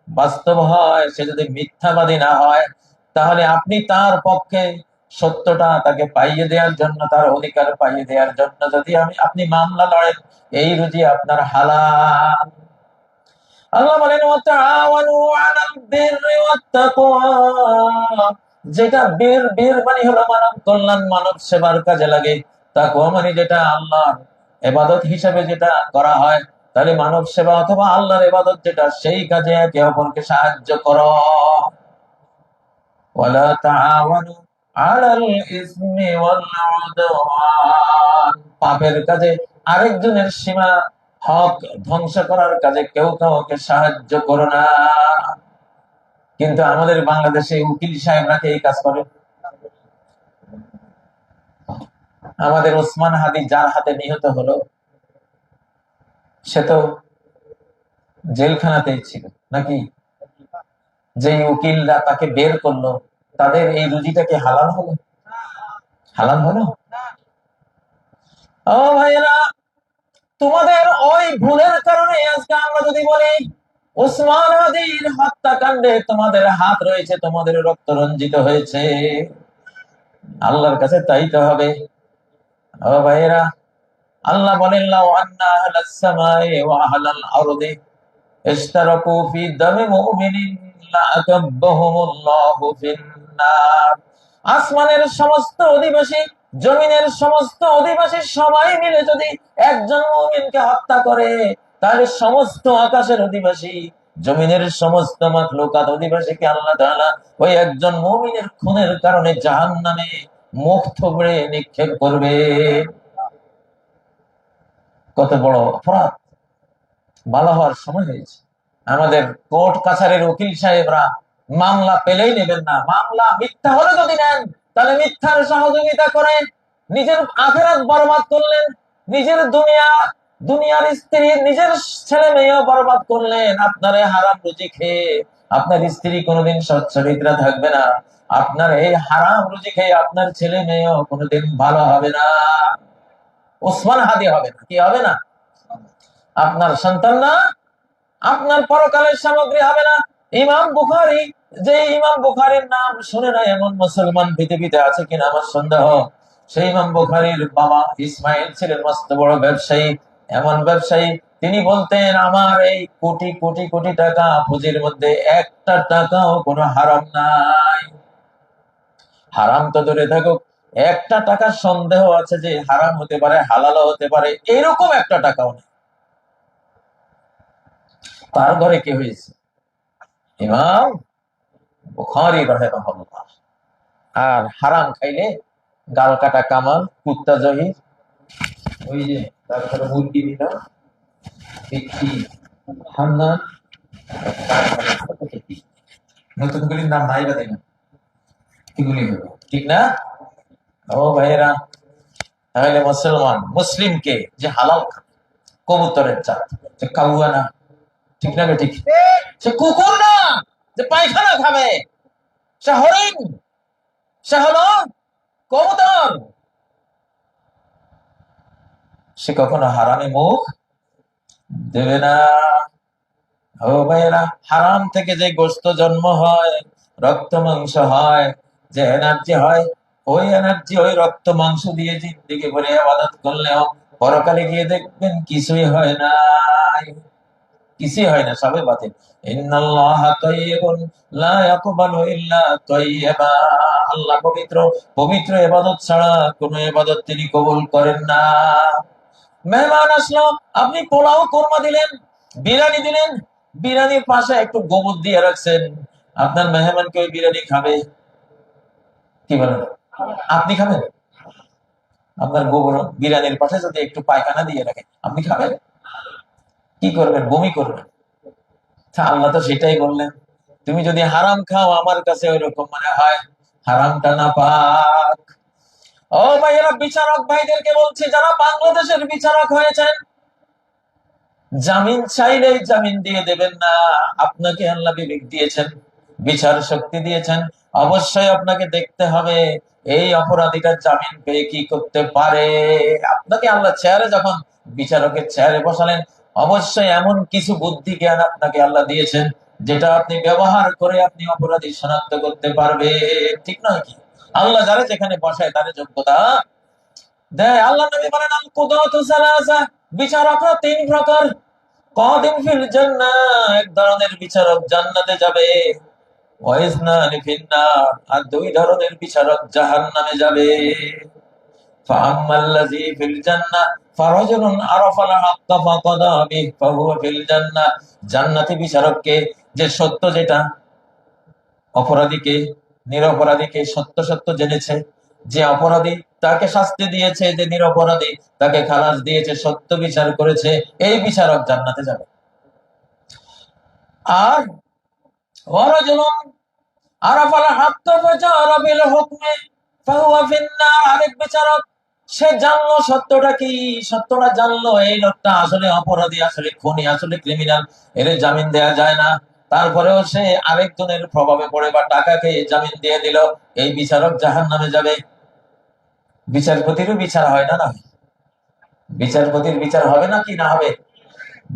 বাস্তব হয়, সে যদি মিথ্যাবাদী না হয়, তাহলে আপনি তার পক্ষে সত্যটা তাকে পাইয়ে দেওয়ার জন্য, তার অধিকার পাইয়ে দেওয়ার জন্য যদি আপনি মামলা লড়েন, এই রুজি আপনার হালাল। আল্লাহ বলেন, ওয়াতাআওয়ানু আলাল বিররি ওয়াত তাকওয়া। যেটা বীর, বীর মানে হলো মানব কল্যাণ, মানব সেবার কাজে লাগে। তাকওয়া মানে যেটা আল্লাহর ইবাদত হিসেবে যেটা করা হয়, তাহলে মানব সেবা অথবা আল্লাহর ইবাদত যেটা, সেই কাজে একে অপরকে সাহায্য করো। ওয়ালা তাআওয়ানু আলাল ইসমি ওয়াল উদওয়ান, পাপের কাজে আরেকজনের সীমা হক ধ্বংস করার কাজে কেউ কাউকে সাহায্য করো না। কিন্তু আমাদের বাংলাদেশে উকিল সাহেবরা এই কাজ করে। আমাদের ওসমান হাদি যার হাতে নিহত হলো, সে তো জেলখানাতেই ছিল নাকি? যে উকিলরা তাকে বের করলো, তাদের এই রুজিটা কি হালাল হলো? হালাল হলো? ও ভাইয়েরা, তোমাদের ওই ভুলের কারণে আজকে আমরা যদি বলি ওসমান হাদির হত্যাকাণ্ডে তোমাদের হাত রয়েছে, তোমাদের রক্ত রঞ্জিত হয়েছে, আল্লাহর কাছে তাইতে হবে। ও ভাইয়েরা, আল্লাহ বলেন লাউ আন্না আহলাস সামাই ওয়া আহলাল আরদি ইশতারাকু ফি দামি মুমিনিন লাআকাব্বাহুমুল্লাহু ফিন্নার। আসমানের সমস্ত অধিবাসী, জমিনের সমস্ত অধিবাসী সবাই মিলে যদি একজন মুমিনকে হত্যা করে, তাহলে সমস্ত আকাশের অধিবাসী, জমিনের সমস্ত মাখলুকাত অধিবাসীকে আল্লাহ তাআলা ওই একজন মুমিনের খুনের কারণে জাহান্নামে মুখ থুবড়ে নিক্ষেপ করবে। কত বড় অপরাধ! ভালো হওয়ার সময় হয়েছে। আমাদের কোর্ট কাছারির উকিল সাহেবরা মামলা পেলেই নেবেন না। মামলা মিথ্যা হলে যদি নেন, তাহলে মিথ্যার সহযোগিতা করে নিজের আখেরাত বরবাদ করলেন, নিজের দুনিয়ার স্ত্রী, নিজের ছেলে মেয়েও বরবাদ করলেন। আপনার এই হারাম রুজি খেয়ে আপনার স্ত্রী কোনোদিন সচ্চরিত্রা থাকবে না। আপনার এই হারাম রুজি খেয়ে আপনার ছেলে মেয়েও কোনোদিন ভালো হবে না, ওসমান হাদি হবে না। কি হবে না? আপনার সন্তান না, আপনার পরকালের সামগ্রী হবে না। ইমাম বুখারী, যে ইমাম বুখারীর নাম শুনে না এমন মুসলমান পৃথিবীতে আছে কিনা আমার সন্দেহ। সেই ইমাম বুখারীর বাবা ইসমাইল ছিলেন মস্ত বড় ব্যবসায়ী, এমন ব্যবসায়ী, তিনি বলতেন আমার এই কোটি কোটি কোটি টাকা পুঁজির মধ্যে একটা টাকাও কোনো হারাম নাই। হারাম তো দূরে থাকুক, একটা টাকা সন্দেহ আছে যে হারাম হতে পারে, হালালও হতে পারে, এরকম একটা টাকাও নেই। তার ঘরে কি হয়েছে? ইমাম বুখারী রাহিমাহুল্লাহ। আর হারাম খাইলে গাল কাটা কামাল, কুত্তা জহির, ওই যে তারপরে মুরগি দিলাম, একটি হান্নান, নতুন গুলির নাম নাই বা দেয় না, এগুলি হবে ঠিক না? ও ভাইয়েরা, তাহলে মুসলমান মুসলিমকে যে হালাল কবুতরের জাত, যে কাউয়া না, ঠিক না? ঠিক, সে কুকুর না যে পায়খানা খাবে, সে হরিণ, সে হলো কবুতর, সে কখনো হারামে মুখ দেবে না। ও ভাইয়েরা, হারাম থেকে যে গোশত জন্ম হয়, রক্ত মাংস হয়, যে এনার্জি হয়, ওই এনার্জি ওই রক্ত মাংস দিয়ে জিন্দেগি ভরে ইবাদত করলেও পরকালে গিয়ে দেখবেন কিছুই হয় না, কিছুই হয় না, সবে বাতিল। ইন্নাল্লাহা তাইয়্যিবুন লা ইয়াকবালু ইল্লা তাইয়্যিবা। আল্লাহ পবিত্র, পবিত্র ইবাদত ছাড়া কোনো ইবাদত তিনি কবুল করেন না। মেহমান আসলো, আপনি পোলাও কোরমা দিলেন, বিরিয়ানি দিলেন, বিরিয়ানির পাশে একটু গোবর দিয়ে রাখছেন, আপনার মেহমান কি ওই বিরিয়ানি খাবে? কি বলেন? আপনি খাবেন? আপনার গোবর বিরিয়ানির পাশে যদি একটু পায়খানা দিয়ে রাখেন, আপনি খাবেন? কি করবেন? বমি করবেন। আল্লাহ তো সেটাই বললেন, তুমি যদি হারাম খাও আমার কাছে ওই রকম মনে হয় হারামটা না পাক। ও ভাইয়েরা, বিচারক ভাইদেরকে বলছি, যারা বাংলাদেশের বিচারক হয়েছেন, জামিন চাইলেই জামিন দিয়ে দেবেন না। আপনাকে আল্লাহ বিবেক দিয়েছেন, বিচার শক্তি দিয়েছেন, অবশ্যই আপনাকে দেখতে হবে এই অপরাধীটা জামিন পেয়ে কি করতে পারে। আপনাকে আল্লাহ চেয়ারে, যখন বিচারকের চেয়ারে বসালেন, অবশ্যই এমন কিছু বুদ্ধি জ্ঞান আপনাকে আল্লাহ দিয়েছেন যেটা আপনি ব্যবহার করে আপনি অপরাধী শনাক্ত করতে পারবে, ঠিক নয় কি? আল্লাহ যারা যেখানে বসায় তার যোগ্যতা দেয়। আল্লাহ নবী বলেন আল কুদাতু সালাসা, বিচারকরা তিন প্রকার। কাদিম ফিল জান্নাহ, এক ধরনের বিচারক জান্নাতে যাবে, ওয়াইজনানি ফিন নার, আর দুই ধরনের বিচারক জাহান্নামে যাবে। ফাআম্মাল্লাযী ফিল জান্নাহ ফারাজুলুন আরাফাল হাক্কা ফাকাদা বিহি ফাহুয়া ফিল জান্নাহ। জান্নাতি বিচারককে, যে সত্য যেটা, অপরাধীকে নিরপরাধীকে সত্য সত্য জেনেছে, যে অপরাধী তাকে শাস্তি দিয়েছে, যে নিরপরাধী তাকে খালাস দিয়েছে, সত্য বিচার করেছে, এই বিচারক জান্নাতে যাবে। আর ওয়ারাজুলুন আরাফাল হাক্কা ফাজারা বিল হুকমি ফাহুয়া ফিন্নার, আরেক বিচারক সে জানলো সত্যটা কি, সত্যটা জানলো এই লোকটা আসলে অপরাধী, আসলে খুনি, আসলে ক্রিমিনাল, এর জামিন দেয়া যায় না, তারপরেও সে আরেকজনের প্রভাবে পড়ে বা টাকা খেয়ে জামিন দিয়ে দিল, এই বিচারক জাহান্নামে যাবে। বিচারপতিরও বিচার হয় না, না বিচারপতির বিচার হবে না কি না হবে?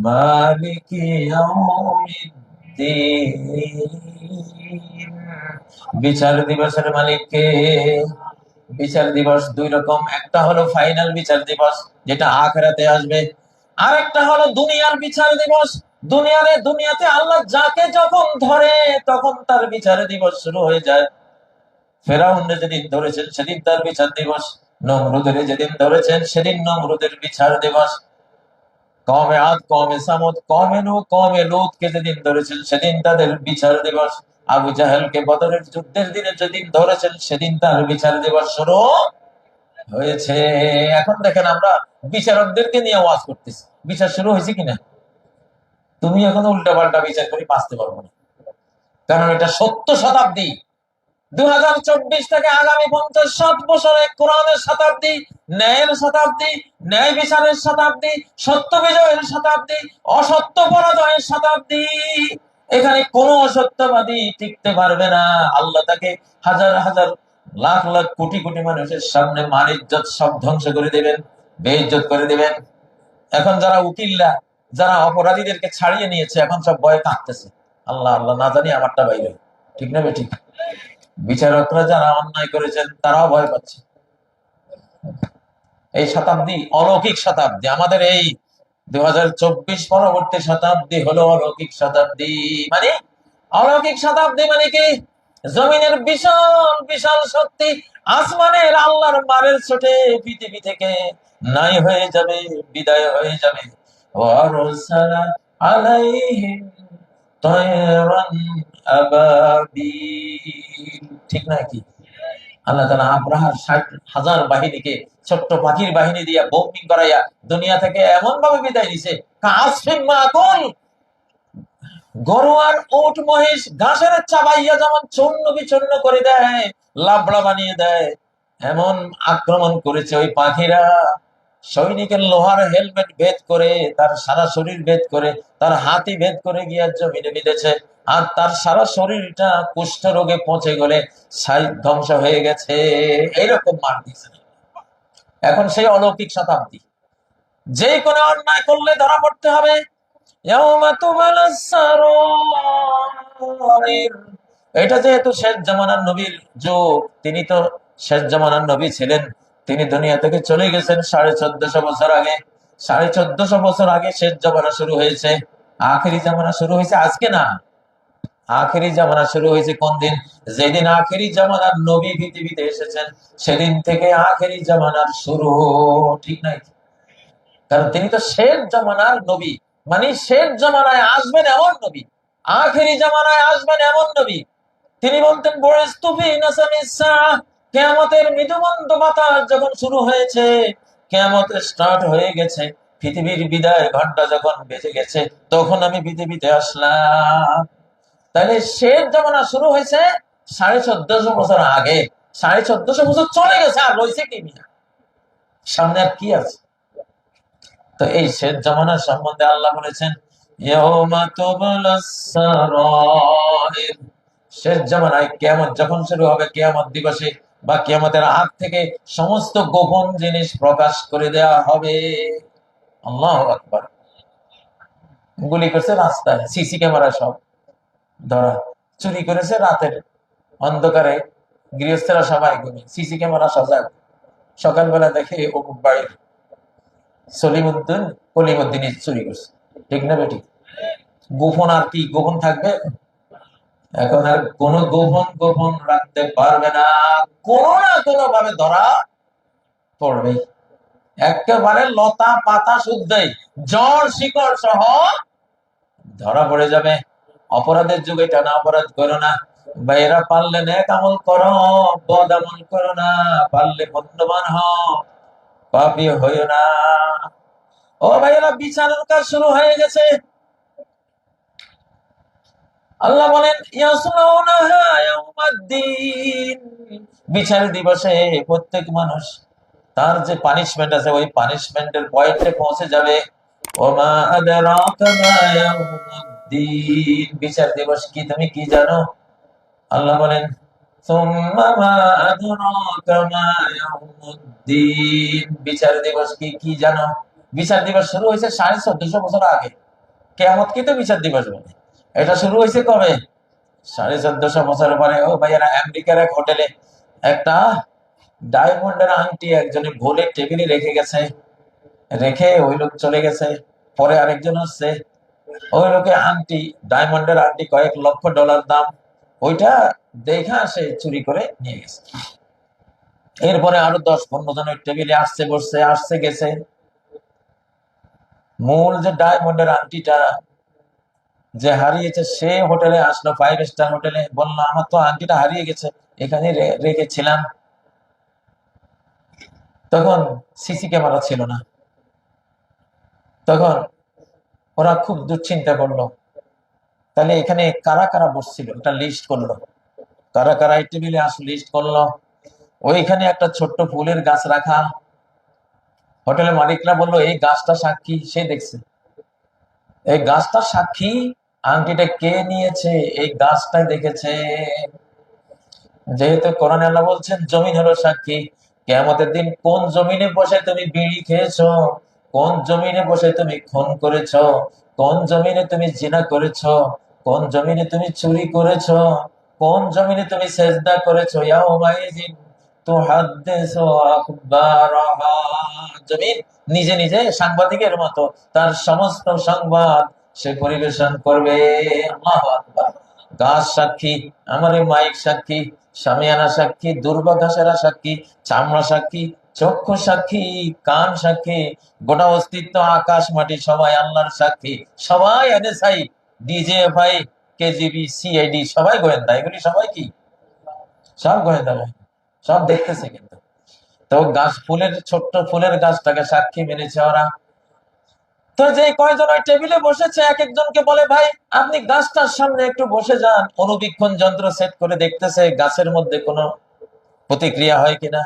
মালিকি ইয়াউমিদ্দিন, বিচার দিবসের মালিক কে? বিচার দিবস দুই রকম, একটা হলো ফাইনাল বিচার দিবস যেটা আখিরাতে আসবে, আর একটা হলো দুনিয়ার বিচার দিবস। দুনিয়াতে আল্লাহ যাকে যখন ধরে তখন তার বিচার দিবস শুরু হয়ে যায়। ফেরাউনকে যেদিন ধরেছেন সেদিন তার বিচার দিবস, নমরুদের যেদিন ধরেছেন সেদিন নমরুদের বিচার দিবস, কওমে আদ, কওমে সামুদ, কওমে নূহ, কওমে লূতকে যেদিন ধরেছেন সেদিন তাদের বিচার দিবস, আবু জাহেলকে বদরের যুদ্ধের দিনে যেদিন ধরেছেন সেদিন তার বিচার দিবস শুরু হয়েছে। এখন দেখেন আমরা বিচারকদেরকে নিয়ে ওয়াজ করতেছি, বিচার শুরু হয়েছে কিনা? তুমি এখন উল্টা পাল্টা বিচার করে বাঁচতে পারবো না, কারণ এটা 70 শতাব্দী, 2024 থেকে আগামী 50-60 বছরে কোরআনের শতাব্দী, ন্যায়ের শতাব্দী, ন্যায় বিচারের শতাব্দী, সত্য বিজয়ের শতাব্দী, অসত্য পরাজয়ের শতাব্দী। এখানে কোনো অসত্যবাদী টিকতে পারবে না। আল্লাহ তাকে হাজার হাজার লাখ লাখ কোটি কোটি মানুষের সামনে মান ইজ্জত সব ধ্বংস করে দেবেন, বেইজ্জত করে দেবেন। এখন যারা উকিলরা, যারা অপরাধীদেরকে ছাড়িয়ে নিয়েছে, এখন সব ভয়ে কাঁদতেছে, আল্লাহ আল্লাহ, না জানি আমারটা বাইরে। ঠিক না বে ঠিক? বিচারকরা যারা অন্যায় করেছেন তারাও ভয় পাচ্ছে। এই শতাব্দী অলৌকিক শতাব্দী, আমাদের এই 2024 পরবর্তী শতাব্দী হলো অলৌকিক শতাব্দী। মানে অলৌকিক শতাব্দী মানে কি? জমিনের বিশাল বিশাল শক্তি আসমানের আল্লাহর মারের ছোটে পৃথিবী থেকে নাই হয়ে যাবে, বিদায় হয়ে যাবে। ওয়ারসালা আলাইহিম তায়রান আবাবিল, ঠিক না কি? আল্লাহ তাআলা আব্রাহার 60,000 বাহিনীকে ছোট্ট পাখির বাহিনী দিয়ে বোম্বিং করাইয়া দুনিয়া থেকে এমন ভাবে বিদায় দিছে, কাসফিন মাকুল, গরু আর উট মহিষ ঘাসের চাবাইয়া যেমন চূর্ণ বিচূর্ণ করে দেয়, লাবড়া বানিয়ে দেয়, এমন আক্রমণ করেছে ওই পাখিরা। সৈনিকের লোহার হেলমেট ভেদ করে, তার সারা শরীর ভেদ করে, তার হাতি ভেদ করে গিয়া জমিনে বিঁধেছে, আর তার সারা শরীরটা কুষ্ঠ রোগে পচে গেলে ধ্বংস হয়ে গেছে। এইরকম মার দিয়েছে। এখন সেই অলৌকিক শতাব্দী, যে কোনো অন্যায় করলে ধরা পড়তে হবে। এটা যেহেতু শেষ জামানার নবীর যুগ, তিনি তো শেষ জামানার নবী ছিলেন, তিনি দুনিয়া থেকে চলে গেছেন 1450 বছর আগে। 1450 বছর আগে শেষ জামানা শুরু হয়েছে, আখেরি জামানা শুরু হয়েছে আজকে না। আখেরি জামানা শুরু হয়েছে কোন দিন? যেদিন আখেরি জামানার নবী পৃথিবীতে এসেছেন সেদিন থেকে আখেরি জামানার শুরু। ঠিক নাই? কারণ তিনি তো শেষ জামানার নবী, মানে শেষ জামানায় আসবেন এমন নবী, আখেরি জামানায় আসবেন এমন নবী। তিনি বলতেন কিয়ামতের মৃদুমন্দ বাতাস যখন শুরু হয়েছে, কিয়ামতের স্টার্ট হয়ে গেছে, পৃথিবীর বিদায় ঘন্টা যখন বেজে গেছে, তখন আমি পৃথিবীতে আসলাম। তাহলে শেষ জামানা শুরু হয়েছে 1450 বছর আগে। 1450 বছর চলে গেছে, আর রয়েছে কি মিয়া? সামনে আর কি আছে? তো এই শেষ জামানার সম্বন্ধে আল্লাহ বলেছেন শেষ জামানায় কিয়ামত যখন শুরু হবে, কিয়ামত দিবসে বা কিয়ামতের আগ থেকে সমস্ত গোপন জিনিস প্রকাশ করে দেওয়া হবে। আল্লাহু আকবার। গুলি করছে রাস্তায়, সিসি ক্যামেরা সব ধরা, চুরি করেছে রাতের অন্ধকারে, গৃহস্থরা সবাই ঘুমি, সিসি ক্যামেরা সজাগ, সকালবেলা দেখে অমুক বাড়ির কলিমুদ্দিন চুরি করছে। ঠিক না বেটি? গোপন আর কি গোপন থাকবে? এখন আর কোন গোপন রাখতে পারবে না, কোনো না কোনো ভাবে ধরা পড়বে। একেবারে লতা পাতা শুদ্ধই, জ্বর শিকড় সহ ধরা পড়ে যাবে। অপরাধের যুগে টানা অপরাধ করো না। ভাইয়েরা, পারলে নেক আমল করো, বদ আমল করো না। পারলে বন্ধবান হও, পাপী হইও না। ও ভাইয়েরা, বিচারের কাজ শুরু হয়ে গেছে। আল্লাহ বলেন, ইয়াসলাউনাহা ইয়াউমাদ্দিন, বিচার দিবসে প্রত্যেক মানুষ তার যে পানিশমেন্ট আছে ওই পানিশমেন্টের পয়েন্টে পৌঁছে যাবে। ওমা আদরাকা মা ইয়াউমুদ্দিন, বিচার দিবস কি তুমি কি জানো? আল্লাহ বলেন, সুম্মা মা আদরাকা মা ইয়াউমুদ্দিন, বিচার দিবস কি কি জানো? বিচার দিবস শুরু হয়েছে 1450 বছর আগে। কিয়ামত কি তো বিচার দিবস বলে। এটা শুরু হয়েছে কবে? 1450 বছর পরে। ও ভাইয়ারা, আমেরিকার এক হোটেলে একটা ডায়মন্ডের আংটি একজনে ভুলে টেবিলে রেখে গেছে। রেখে ওই লোক চলে গেছে। পরে আরেকজন আসছে, ওই লোকে আংটি, ডায়মন্ডের আংটি কয়েক লক্ষ ডলার দাম, ওইটা দেখা সে চুরি করে নিয়ে গেছে। এরপরে আরো 10-15 জন ওই টেবিলে আসছে, বসছে, আসছে গেছে। মূল যে ডায়মন্ডের আংটিটা যে হারিয়েছে সে হোটেলে আসলো, 5 স্টার হোটেলে, বললো আমার তো আংটিটা হারিয়ে গেছে, এখানে রেখেছিলাম। তখন সিসি ক্যামেরা ছিল না। তখন ওরা খুব দুশ্চিন্তা করলো, তাহলে এখানে কারা কারা বসছিল এটা লিস্ট করলো। কারা কারা এই টেবিলে আসলো লিস্ট করলো। ওইখানে একটা ছোট্ট ফুলের গাছ রাখা। হোটেলের মালিকরা বললো, এই গাছটা সাক্ষী, সে দেখছে। এই গাছটা সাক্ষী, আংটিটা কে নিয়েছে এই গাছটাই দেখেছে। যেহেতু কোরআনে আল্লাহ বলছেন জমিন হলো সাক্ষী, কিয়ামতের দিন কোন জমিনে বসে তুমি বিড়ি খেয়েছো, কোন জমিনে বসে তুমি খুন করেছো, কোন জমিনে তুমি জিনা করেছো, কোন জমিনে তুমি চুরি করেছো, কোন জমিনে তুমি সেজদা করেছো, ইয়াউমাইযিন তুহাদ্দিসু আখবারাহা, জমিন নিজে নিজে সাংবাদিকের মতো তার সমস্ত সংবাদ সে পরিবেশন করবে। আল্লাহু আকবার। গাছ সাক্ষী, আমার এই মাইক সাক্ষী, শামিয়ানা সাক্ষী, দুর্বাঘাসেরা সাক্ষী, চামড়া সাক্ষী, চক্ষু সাক্ষী, কান সাক্ষী, গোটা অস্তিত্ব, আকাশ মাটি সবাই আল্লাহর সাক্ষী। সবাই এনএসআই, ডিজিএফআই, কেজিবি, সিআইডি সবাই গোয়েন্দা। এগুলি সবাই কি? সব গোয়েন্দা ভাই, সব দেখতেছে। কিন্তু তো গাছ, ফুলের ছোট্ট ফুলের গাছটাকে সাক্ষী মেনেছে ওরা। তো যে কয়জন ওই টেবিলে বসেছে এক একজনকে বলে, ভাই আপনি গাছটার সামনে একটু বসে যান। অনুবীক্ষণ যন্ত্র সেট করে দেখতেছে গাছের মধ্যে কোনো প্রতিক্রিয়া হয় কিনা।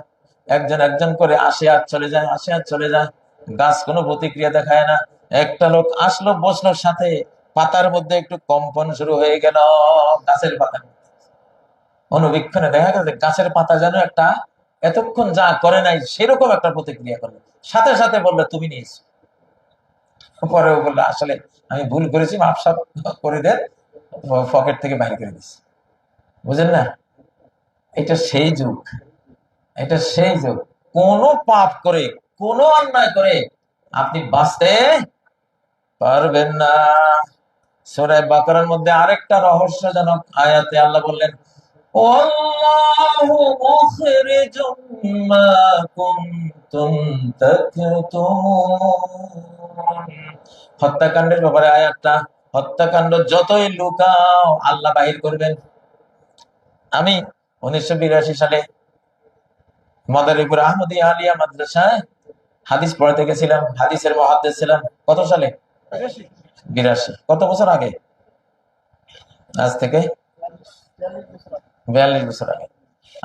একজন একজন করে আসে আর চলে যায়, আসে আর চলে যায়, গাছ কোনো প্রতিক্রিয়া দেখায় না। একটা লোক আসলো, বসলো সাথে, পাতার মধ্যে একটু কম্পন শুরু হয়ে গেল। গাছের পাতা অনুবীক্ষণে দেখা গেছে গাছের পাতা যেন একটা এতক্ষণ যা করে নাই সেরকম একটা প্রতিক্রিয়া করলো। সাথে সাথে বললো তুমি নিয়েছো। পরেও বললো আসলে আমি ভুল করেছি, মাপসাপ করে দেন, পকেট থেকে বাইরে করে দিচ্ছি। বুঝেন না? এটা সেই যুগ, এটা সেই যুগ। কোন পাপ করে, কোন অন্যায় করে আপনি বাঁচতে পারবেন না। সূরা বাকারার মধ্যে আরেকটা রহস্যজনক আয়াতে আল্লাহ বললেন, ওয়াল্লাহু মুখরিজুম মা কুনতুম তাকতুমুন। হত্যাকাণ্ডের ব্যাপারে আয়াতটা, হত্যাকাণ্ড যতই লুকাও আল্লাহ বাহির করবেন। আমি 1982 সালে মাদারীপুর আহমদিয়া আলিয়া মাদ্রাসায় হাদিস পড়াতে গেছিলাম, হাদিসের মুহাদ্দিস ছিলাম। কত সালে? 82। কত বছর আগে? আজ থেকে 42 বছর আগে।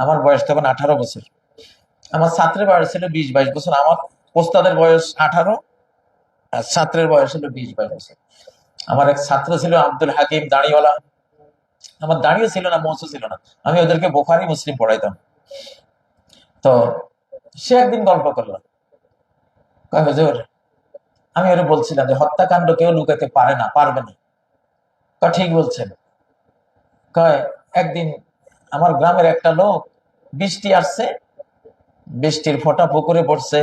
আমার বয়স তখন 18 বছর। আমার ছাত্রের বয়স ছিল 20-22 বছর। আমার ওস্তাদের বয়স 18 আর ছাত্রের বয়স ছিল 20-22 বছর। আমার এক ছাত্র ছিল আব্দুল হাকিম, দাড়িওয়ালা। আমার দাড়িও ছিল না, মোচও ছিল না। আমি ওদেরকে বুখারী মুসলিম পড়াইতাম। তো সে একদিন গল্প করলো, কয় হুজুর, আমি ওরা বলছিলাম যে হত্যাকাণ্ড কেউ লুকাতে পারে না, পারবে না। ঠিক বলছেন। কয় একদিন আমার গ্রামের একটা লোক, বৃষ্টি আসছে, বৃষ্টির ফোঁটা পুকুরে পড়ছে।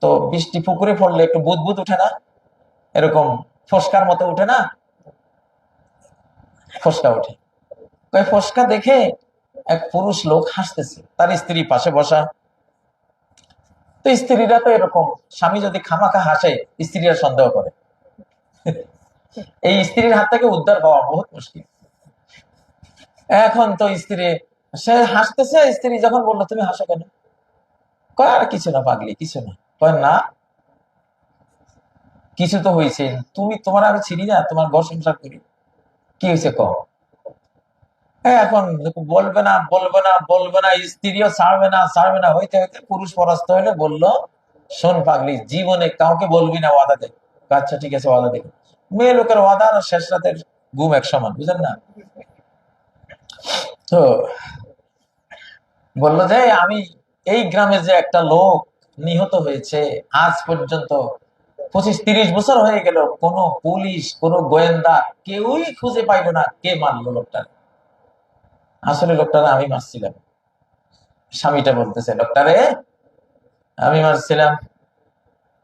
তো বৃষ্টি পুকুরে পড়লে একটু বুদবুদ উঠে না, এরকম ফসকার মতো উঠে না, ফসকা উঠে। কয় ফসকা দেখে এক পুরুষ লোক হাসতেছে, তার স্ত্রী পাশে বসা। তো স্ত্রীরা তো এরকম, স্বামী যদি খামাখা হাসে স্ত্রীরা সন্দেহ করে। এই স্ত্রীর হাত থেকে উদ্ধার হওয়া বহুত মুশকিল। এখন তো স্ত্রী, সে হাসতেছে, স্ত্রী যখন বললো তুমি হাসো কেন, কয় আর কিছু না পাগলি, কিছু না। কয় না, কিছু তো হয়েছে, তুমি, তোমার আমি চিনি না, তোমার ঘর সংসার করি, কি হয়েছে ক। এখন বলবে না বলবে না বলবে না, স্ত্রীও ছাড়বে না ছাড়বে না, হইতে হইতে পুরুষ পরাস্ত হইলে বললো শোন পাগলি, জীবনে কাউকে বলবি না, ওয়াদা দে। আচ্ছা ঠিক আছে, ওয়াদা দেখি। মেয়ে লোকের ওয়াদা আর শেষ রাতের ঘুম এক সমান, বুঝেন না। তো বললো যে আমি, এই গ্রামে যে একটা লোক নিহত হয়েছে, আজ পর্যন্ত 25-30 বছর হয়ে গেল, কোন পুলিশ কোন গোয়েন্দা কেউই খুঁজে পাইলো না কে মারলো লোকটা। আসলে লোকটারে আমি মারছিলাম। স্বামীটা বলতেছে লোকটারে আমি মারছিলাম।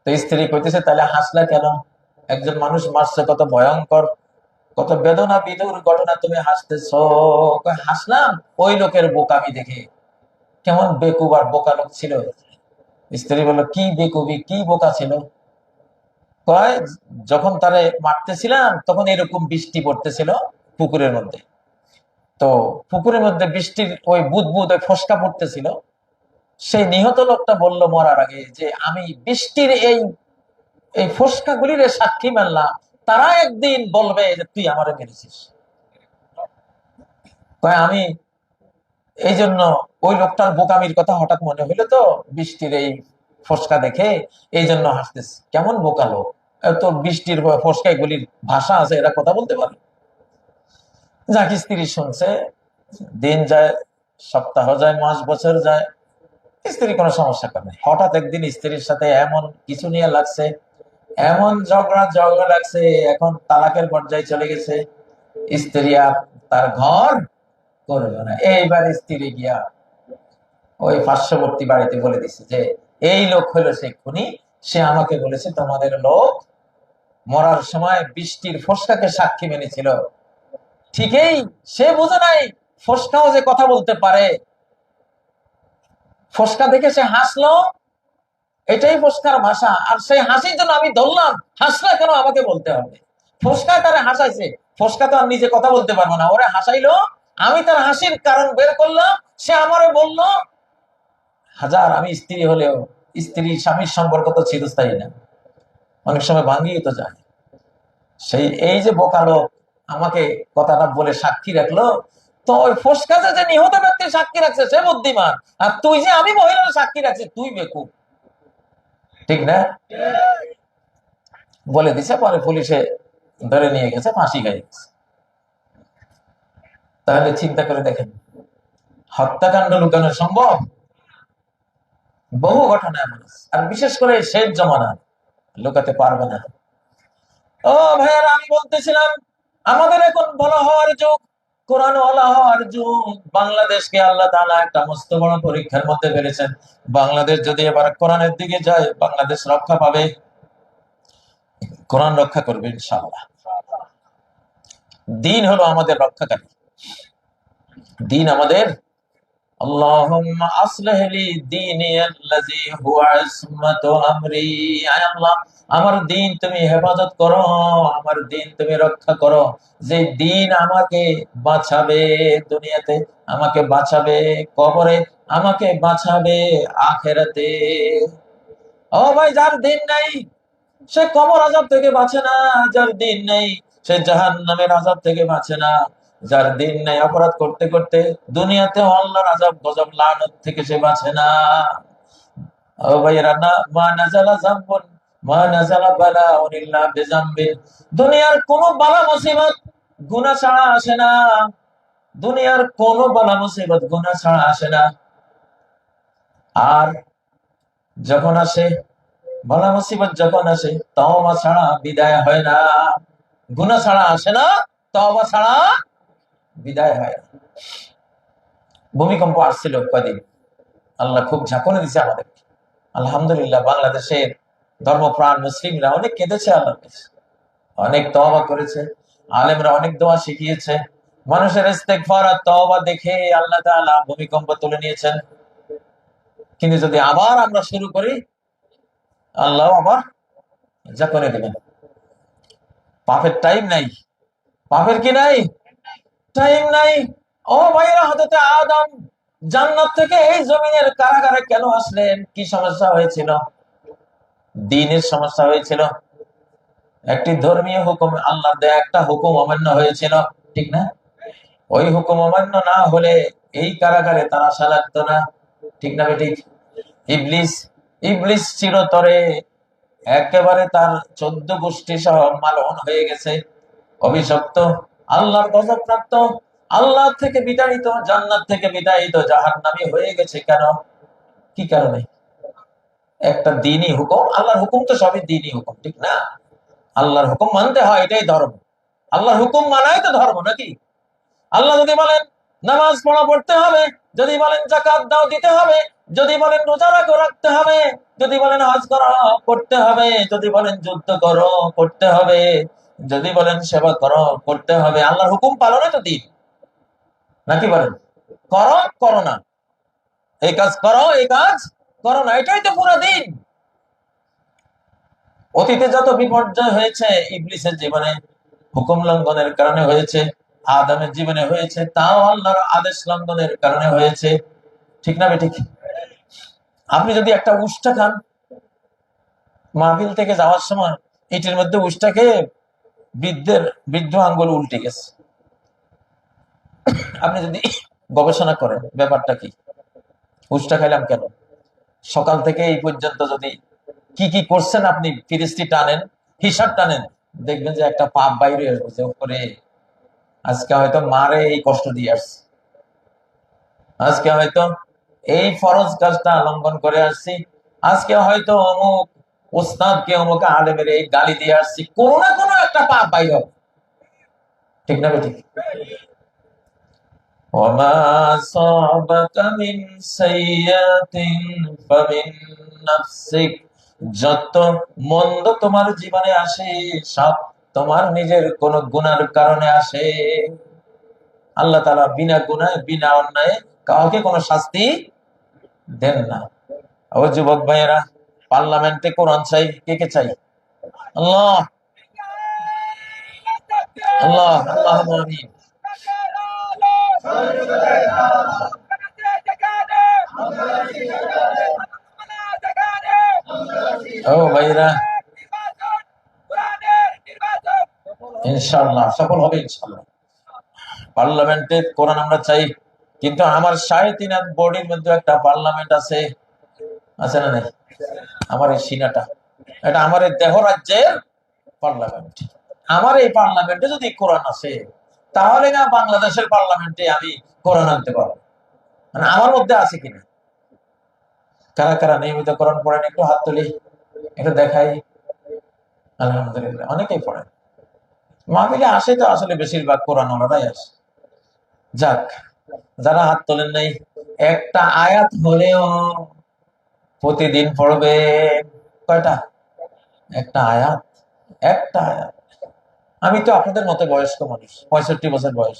তো স্ত্রী কইতেছে তাহলে হাসলা কেন, একজন মানুষ মারছে, কত ভয়ঙ্কর, কত বেদনা বিধুর ঘটনা, তুমি হাসতেছো। হাসলাম ওই লোকের বোকামি দেখে, কেমন বেকুব আর বোকা লোক ছিল। স্ত্রী বলল কি বেকুবি, কি বোকা ছিল। কয় যখন তারে মারতেছিলাম তখন এরকম বৃষ্টি পড়তেছিল পুকুরের মধ্যে। তো পুকুরের মধ্যে বৃষ্টির ওই বুদবুদ ওই ফসকা পড়তেছিল। সেই নিহত লোকটা বলল মরার আগে যে আমি বৃষ্টির এই এই ফসকা গুলির সাক্ষী মানলাম, তারা একদিন বলবে যে তুই আমারে মেরেছিস। কয় আমি এই জন্য ওই লোকটার বোকামির কথা হঠাৎ মনে হইলো, তো বৃষ্টির এই ফসকা দেখে এই জন্য হাসতেছি, কেমন বোকা লোক। তো বৃষ্টির ফসকা এগুলির ভাষা আছে, এরা কথা বলতে পারে। যাকে স্ত্রী শুনছে, দিন যায়, সপ্তাহ যায়, মাস বছর যায়, স্ত্রী কোনো সমস্যা করে। হঠাৎ একদিন স্ত্রীর সাথে এমন কিছু নিয়ে লাগছে, এমন ঝগড়া ঝগড়া লাগছে, এখন তালাকের পর্যায়ে চলে গেছে। স্ত্রী আর তার ঘর করবে না। এইবার স্ত্রী গিয়া ওই পার্শ্ববর্তী বাড়িতে বলে দিছে যে এই লোক হলো সে খুনি, সে আমাকে বলেছে তোমাদের লোক মরার সময় বৃষ্টির ফসকাকে সাক্ষী মেনেছিল। ঠিকই, সে বুঝে নাই ফসকাও যে কথা বলতে পারে। ফসকা দেখে সে হাসলো, এটাই ফসকার ভাষা, আর সেই হাসির জন্য আমি ধরলাম, হাসলা কেন আমাকে বলতে হবে। ফসকা তারা হাসাইছে, ফসকা তো আর নিজে কথা বলতে পারবো না, ওরা হাসাইলো, আমি তার হাসির কারণ বের করলাম, সে আমারে বললো। হাজার আমি স্ত্রী হলেও স্ত্রী স্বামীর সম্পর্ক তো চিরস্থায়ী না, অনেক সময় ভাঙিয়ে তো যায়। সেই এই যে বোকালো আমাকে কথাটা বলে সাক্ষী রাখলো, তো ওই ফসকাতে যে নিহত ব্যক্তি সাক্ষী রাখছে সে বুদ্ধিমান, আর তুই যে আমি মহিলার সাক্ষী রাখছি তুই বেকুব, ঠিক না। বলে দিছে, পরে পুলিশে ধরে নিয়ে গেছে, ফাঁসি খাই গেছে। তাহলে চিন্তা করে দেখেন, হত্যাকাণ্ড লুকানো সম্ভব? বহু ঘটনা এমন আছে, আর বিশেষ করে শেষ জমানা লুকাতে পারবে না। ও ভাইয়ারা, আমি বলতেছিলাম আমাদের এখন ভালো হওয়ার যুগ, কোরআন ওয়ালা হওয়ার যুগ। বাংলাদেশকে আল্লাহ তাআলা একটা মস্ত বড় পরীক্ষার মধ্যে ফেলেছেন। বাংলাদেশ যদি এবার কোরআনের দিকে যায়, বাংলাদেশ রক্ষা পাবে, কোরআন রক্ষা করবে ইনশাআল্লাহ। দিন হলো আমাদের রক্ষাকারী, দিন আমাদের। আল্লাহুম্মা আসলিহ লি দীনি আল্লাযী হুয়া ইসমাতু আমরি। আয় আল্লাহ, আমার দ্বীন তুমি হেফাজত করো, আমার দ্বীন তুমি রক্ষা করো, যে দ্বীন আমাকে বাঁচাবে দুনিয়াতে, আমাকে বাঁচাবে কবরে, আমাকে বাঁচাবে আখিরাতে। ও ভাই, যার দ্বীন নাই সে কবর আযাব থেকে বাঁচে না, যার দ্বীন নেই সে জাহান্নামের আযাব থেকে বাঁচে না, যার দ্বীন নেই অপরাধ করতে করতে দুনিয়াতে আল্লাহর আযাব গজব লানত থেকে সে বাঁচে না। ও ভাইরা, না মা নাযালা যামবুন মা নাযালা বালাউন ইল্লা বিযামবিন। দুনিয়ার কোন বালা মুসিবত গুনাহ ছাড়া আসে না, দুনিয়ার কোন বালা মুসিবত গুনাহ ছাড়া আসে না। আর যখন আসে বালা মুসিবত, যখন আসে তওবা ছাড়া বিদায় হয় না। গুনাহ ছাড়া আসে না, তওবা ছাড়া বিদায় হয় না। ভূমিকম্প আসছিল কদিন, আল্লাহ খুব ঝাঁকুনি দিছে আমাদের। আলহামদুলিল্লাহ, বাংলাদেশের ধর্মপ্রাণ মুসলিমরা অনেক কেঁদেছে, আল্লাহর কাছে অনেক তওবা করেছে, আলেমরা অনেক দোয়া শিখিয়েছে। মানুষের ইস্তেগফার আর তওবা দেখে আল্লাহ তাআলা ভূমিকম্প তুলে নিয়েছেন। কিন্তু যদি আবার আমরা শুরু করি, আল্লাহ আবার ঝাঁকুনি দেবেন। পাপের টাইম নাই, পাপের কি নাই, টাইম নাই। ও ভাইরা, হযরত আদম জান্নাত থেকে এই জমিনের কারাগারে কেন আসলেন? কি সমস্যা হয়েছিল? দ্বীনের সমস্যা হয়েছিল। একটি ধর্মীয় হুকুম, আল্লাহর দেয়া একটা হুকুম অমান্য হয়েছিল, ঠিক না? ওই হুকুম অমান্য না হলে এই কারাগারে তারা আশা লাগতো না, ঠিক না বেঠিক? ইবলিস ইবলিস চিরতরে একেবারে তার 14 গোষ্ঠী সহ মালউন হয়ে গেছে, অভিশপ্ত, আল্লাহর গজবপ্রাপ্ত, আল্লাহ থেকে বিতাড়িত, জান্নাত থেকে বিতাড়িত, জাহান্নামী হয়ে গেছে। কেন? কি কারণে? একটা দ্বীনি হুকুম। আল্লাহর হুকুম তো সবই দ্বীনি হুকুম, ঠিক না? আল্লাহর হুকুম মানতে হয়, এটাই ধর্ম। আল্লাহর হুকুম মানাই তো ধর্ম, নাকি? আল্লাহ যদি বলেন নামাজ পড়া পড়তে হবে, যদি বলেন যাকাত দাও দিতে হবে, যদি বলেন রোজা রাখো রাখতে হবে, যদি বলেন হজ করো করতে হবে, যদি বলেন যুদ্ধ করো করতে হবে, যদি বলেন সেবা করো করতে হবে। আল্লাহর হুকুম পালনে তো দিন, নাকি বলেন? করো করো না, এই কাজ করো এই কাজ করো না, এটাই তো পুরো দিন। অতীতে যত বিপর্যয় হয়েছে ইবলিসের জীবনে হুকুম লঙ্ঘনের কারণে হয়েছে, আদমের জীবনে হয়েছে, তাও আল্লাহর আদেশ লঙ্ঘনের কারণে হয়েছে, ঠিক না বেঠিক? আপনি যদি একটা উষ্টা খান, মাহফিল থেকে যাওয়ার সময় এটির মধ্যে উষ্টা খেয়ে বৃদ্ধ আঙ্গুল উল্টে গেছে, আপনি যদি গবেষণা করেন ব্যাপারটা কি, উষ্টা খাইলাম কেন, সকাল থেকে এই পর্যন্ত যদি কি কি করছেন আপনি ফিরিস্তি টানেন, হিসাব টানেন, দেখবেন যে একটা পাপ বাইরে আসবে উপরে। আজকে হয়তো মারে এই কষ্ট দিয়ে আসছে, আজকে হয়তো এই ফরজ কাজটা লঙ্ঘন করে আসছি, আজকে হয়তো অমুক ওস্তাদকে অমুক আলেমের এই গালি দিয়ে আসছি, কোনো না কোনো একটা পাপ বাইর হবে, ঠিক না ঠিক? وما أصابك من سيئة فمن نفسك, যত মন্দ তোমার জীবনে আসে সব তোমার নিজের কোন গুনার কারণে আসে। আল্লাহ তাআলা বিনা গুনাহে বিনা অন্যায়ে কাউকে কোনো শাস্তি দেন না। ও যুবক ভাইয়েরা, পার্লামেন্টে কোরআন চাই, কে কে চাই? আল্লাহ আল্লাহ আল্লাহ আমিন। ও ভাইরা, ইনশাআল্লাহ সফল হবে ইনশাআল্লাহ। পার্লামেন্টে কোরআন আমরা চাই, কিন্তু আমার 3.5 বডির মধ্যে একটা পার্লামেন্ট আছে, আছে না নাই? আমার এই সিনাটা, এটা আমার এই দেহ রাজ্যের পার্লামেন্ট। আমার এই পার্লামেন্টে যদি কোরআন আসে, তাহলে না বাংলাদেশের পার্লামেন্টে আমি কোরআন আনতে পারবো। মানে আমার মধ্যে আছে কিনা? কারা কারা নিয়মিত কোরআন পড়েন একটু হাত তুলি, একটু দেখাই। আলহামদুলিল্লাহ, অনেকেই পড়েন। মাহফিলে আসে তো আসলে বেশিরভাগ কোরআন ওনারাই আসে। যাক, যারা হাত তোলেন নাই, একটা আয়াত হলেও প্রতিদিন পড়বে। কয়টা? একটা আয়াত, একটা আয়াত। আমি তো আপনাদের মতো বয়স্ক মানুষ, 65 বছর বয়স,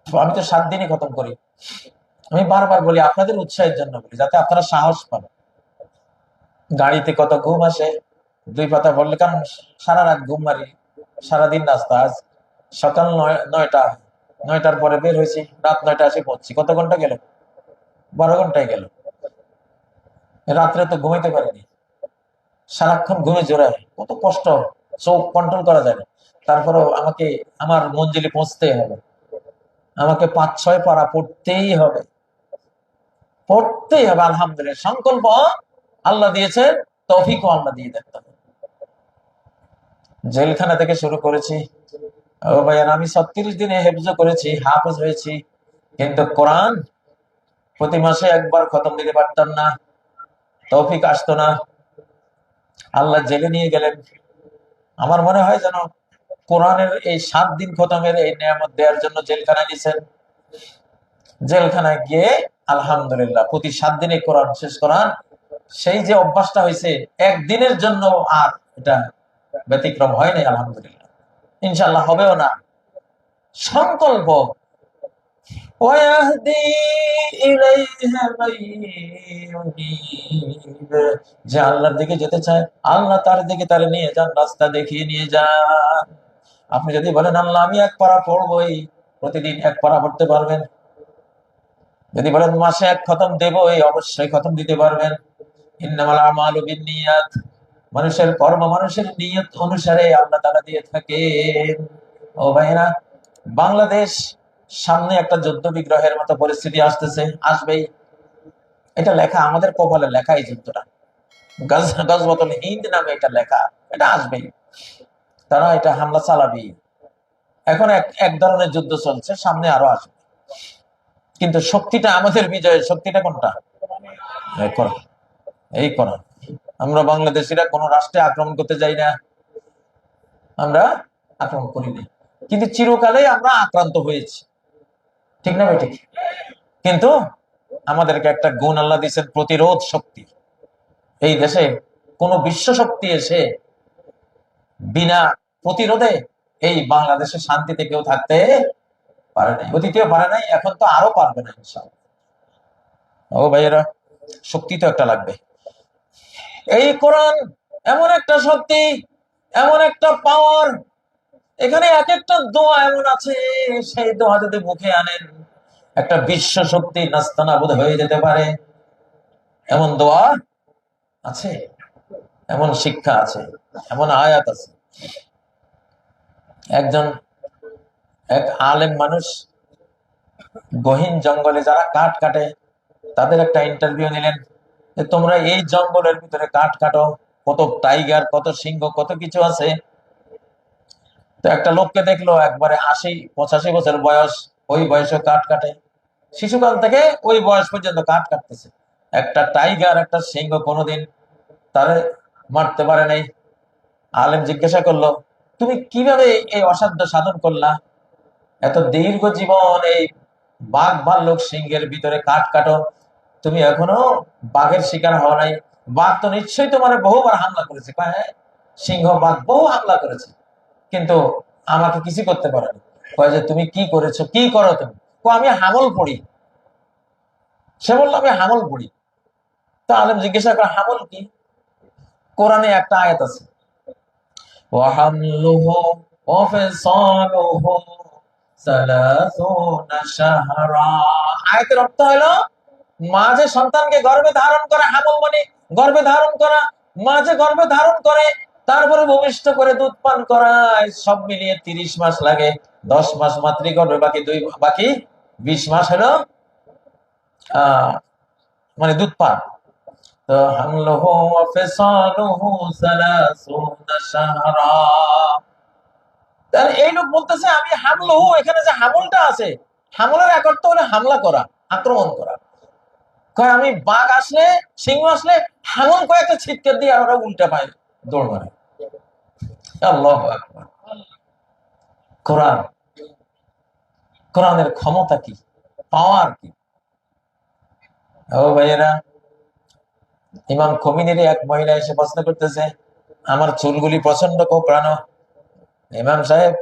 আমি তো 7 দিনই খতম করি। আমি বারবার বলি, আপনাদের উৎসাহের জন্য বলি, যাতে আপনারা সাহস পান। গাড়িতে কত ঘুম আসে 2 পাতা পড়লে, কারণ সারা রাত ঘুম মারি, সারাদিন রাস্তা। আজ সকাল 9টার পরে বের হয়েছি, রাত 9টা এসে পড়ছি। কত ঘন্টা গেল? 12 ঘন্টায় গেল। রাত্রে তো ঘুমাইতে পারিনি, সারাক্ষণ ঘুমে জোড়ায়, কত কষ্ট, চোখ কন্ট্রোল করা যায় না। তারপরেও আমাকে আমার মঞ্জিলে পৌঁছতে হবে, আমাকে 5-6 পারা পড়তেই হবে, পড়তেই হবে। আলহামদুলিল্লাহ, সংকল্প আল্লাহ দিয়েছেন, তৌফিকও আল্লাহ দিয়ে দেন। জেলখানা থেকে শুরু করেছি, ও ভাইয়া, আমি 36 দিনে হেফজ করেছি, হাফেজ হয়েছি, কিন্তু কোরআন প্রতি মাসে একবার খতম দিতে পারতাম না, তৌফিক আসতো না। আল্লাহ জেলে নিয়ে গেলেন। আমার মনে হয় যেন কোরআনের এই 7 দিন খতমের এই নিয়ামত দেওয়ার জন্য জেলখানায় নিয়েছেন। জেলখানায় গিয়ে আলহামদুলিল্লাহ প্রতি 7 দিনে কোরআন শেষ করান, সেই যে অভ্যাসটা হয়েছে, একদিনের জন্য আর এটা ব্যতিক্রম হয় নাই। আলহামদুলিল্লাহ, ইনশাআল্লাহ হবেও না। সংকল্প যে আল্লাহর দিকে যেতে চায়, আল্লাহ তার দিকে তারা নিয়ে যান, রাস্তা দেখিয়ে নিয়ে যান। আপনি যদি বলেন আল্লাহ আমি 1 পারা পড়বই, প্রতিদিন এক পারা পড়তে পারবেন? যদি বলেন মাসে এক খতম দেব, এই অবশ্যই খতম দিতে পারবেন। ইন্নামাল আমালু বিন্নিয়াত, মানুষের কর্ম মানুষের নিয়ত অনুসারে আল্লাহ তাআলা দিয়ে থাকেন। ও ভাইরা, বাংলাদেশ সামনে একটা যুদ্ধ বিগ্রহের মতো পরিস্থিতি আসতেছে, আসবেই। এটা লেখা, আমাদের কপালে লেখা এই যুদ্ধটা। গজওয়াতুল হিন্দ নামে এটা লেখা, এটা আসবেই। তারা এটা হামলা চালাবেই। এখন এক এক ধরনের যুদ্ধ চলছে, সামনে আরো আসবে। কিন্তু শক্তিটা, আমাদের বিজয়ের শক্তিটা কোনটা? এই কোরআন, এই কোরআন। আমরা বাংলাদেশিরা কোন রাষ্ট্রে আক্রমণ করতে যাই না, আমরা আক্রমণ করি না, কিন্তু চিরকালে আমরা আক্রান্ত হয়েছি, ঠিক না ভাই? ঠিক। কিন্তু আমাদেরকে একটা গুণ আল্লাহ দিয়েছেন, প্রতিরোধ শক্তি। এই দেশে কোন বিশ্ব শক্তি এসে বিনা প্রতিরোধে এই বাংলাদেশে শান্তিতে কেউ থাকতে পারে নাই, অতীতেও পারে নাই, এখন তো আরো পারবে না ইনশাআল্লাহ। ও ভাইয়েরা, শক্তি তো একটা লাগবে। এই কোরআন এমন একটা শক্তি, এমন একটা পাওয়ার, এখানে এক একটা দোয়া এমন আছে, সেই দোয়া যদি মুখে আনেন একটা বিশ্ব শক্তি নাস্তানাবুদ হয়ে যেতে পারে, এমন দোয়া আছে, এমন শিক্ষা আছে, এমন আয়াত আছে। এক আলেম মানুষ গহীন জঙ্গলে যারা কাঠ কাটে তাদের একটা ইন্টারভিউ নিলেন, যে তোমরা এই জঙ্গলের ভিতরে কাঠ কাটো, কত টাইগার, কত সিংহ, কত কিছু আছে। তো একটা লোককে দেখলো একবারে ৮০-৮৫ বছর বয়স, ওই বয়সে কাঠ কাটে, শিশুকাল থেকে ওই বয়স পর্যন্ত কাঠ কাটতেছে। একটা টাইগার, একটা সিংহ কোনোদিন তারে মারতে পারে নাই। আলেম জিজ্ঞাসা করলো, তুমি কিভাবে এই অসাধ্য সাধন করলা? এত দীর্ঘ জীবন এই বাঘ ভাল্লুক সিংহের ভিতরে কাঠ কাটো, তুমি এখনো বাঘের শিকার হওয়া নাই? বাঘ তো নিশ্চয়ই তোমার বহুবার হামলা করেছে। হ্যাঁ, সিংহ বাঘ বহু হামলা করেছে, কিন্তু আমাকে কিছু করতে পারেনি। কয় যে তুমি কি করেছো, কি করো তুমি? আমি হামল পড়ি। সে বললো আমি হামল পড়ি। তো আলেম জিজ্ঞাসা করে, হামল কি? কোরআনে একটা আয়াত আছে, ওয়াহামলুহু ওয়া ফিসালুহু সালাসুনা শাহরা। আয়াতের অর্থ হলো, মা যে সন্তানকে গর্ভে ধারণ করে, হামল মানে গর্ভে ধারণ করা, মা যে গর্ভে ধারণ করে তারপরে ভূমিষ্ঠ করে দুধ পান করায়, সব মিলিয়ে ৩০ মাস লাগে। ১০ মাস মাতৃগর্ভে, বাকি ২০ মাস হলো মানে দুধ পান। তো হামলুহু ওয়া ফিসালুহু সালাসুনা শাহরা। তাহলে এই লোক বলতেছে আমি হামলুহু, এখানে যে হামলটা আছে, হামলের এক অর্থ হলো হামলা করা, আক্রমণ করা। কয় আমি বাঘ আসলে, সিংহ আসলে হামল কয়েকটা ছিটকে দিয়ে আর ওরা উল্টা পায়, দৌড় মারে। আল্লাহু আকবার। কোরআন, কোরআনের ক্ষমতা কি, পাওয়ার কি! ও ভাইয়েরা, ইমাম খোমেনির এক মহিলা এসে প্রশ্ন করতেছে, আমার চুলগুলি প্রচন্ড কোঁকড়ানো, ইমাম সাহেব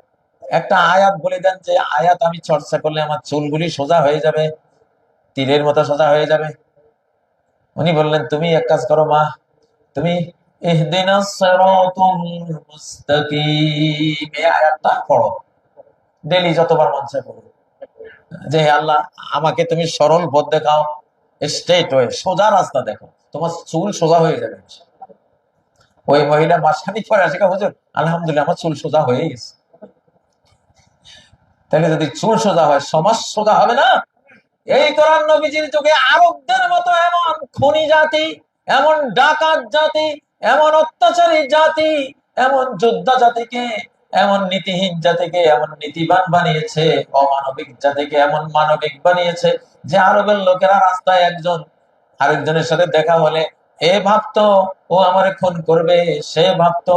একটা আয়াত বলে দেন, যে আয়াত আমি চর্চা করলে আমার চুলগুলি সোজা হয়ে যাবে, তীরের মতো সোজা হয়ে যাবে। উনি বললেন, তুমি এক কাজ করো মা, তুমি ইহদিনাস সিরাতাল মুস্তাকিম এই আয়াতটা পড়ো, ডেইলি যতবার মন চায় পড়ো, যে হে আল্লাহ আমাকে তুমি সরল পথ দেখাও, স্ট্রেট ওয়ে, সোজা রাস্তা দেখো, তোমার চুল সোজা হয়ে যাবে। ওই মহিলা মাসখানিক পরে আসে, হুজুর আলহামদুলিল্লাহ আমার চুল সোজা হয়ে গেছে। তাহলে যদি চুল সোজা হয়, সমাজ সোজা হবে না? এই কোরআন নবীজির যুগে আরবদের মতো এমন খুনি জাতি, এমন ডাকাত জাতি, এমন অত্যাচারী জাতি, এমন যোদ্ধা জাতিকে, এমন নীতিহীন জাতিকে এমন নীতিবান বানিয়েছে, অমানবিক জাতিকে এমন মানবিক বানিয়েছে, যে আরবের লোকেরা রাস্তায় একজন আরেকজনের সাথে দেখা হলে এ ভাবতো ও আমারে খুন করবে, সে ভাবতো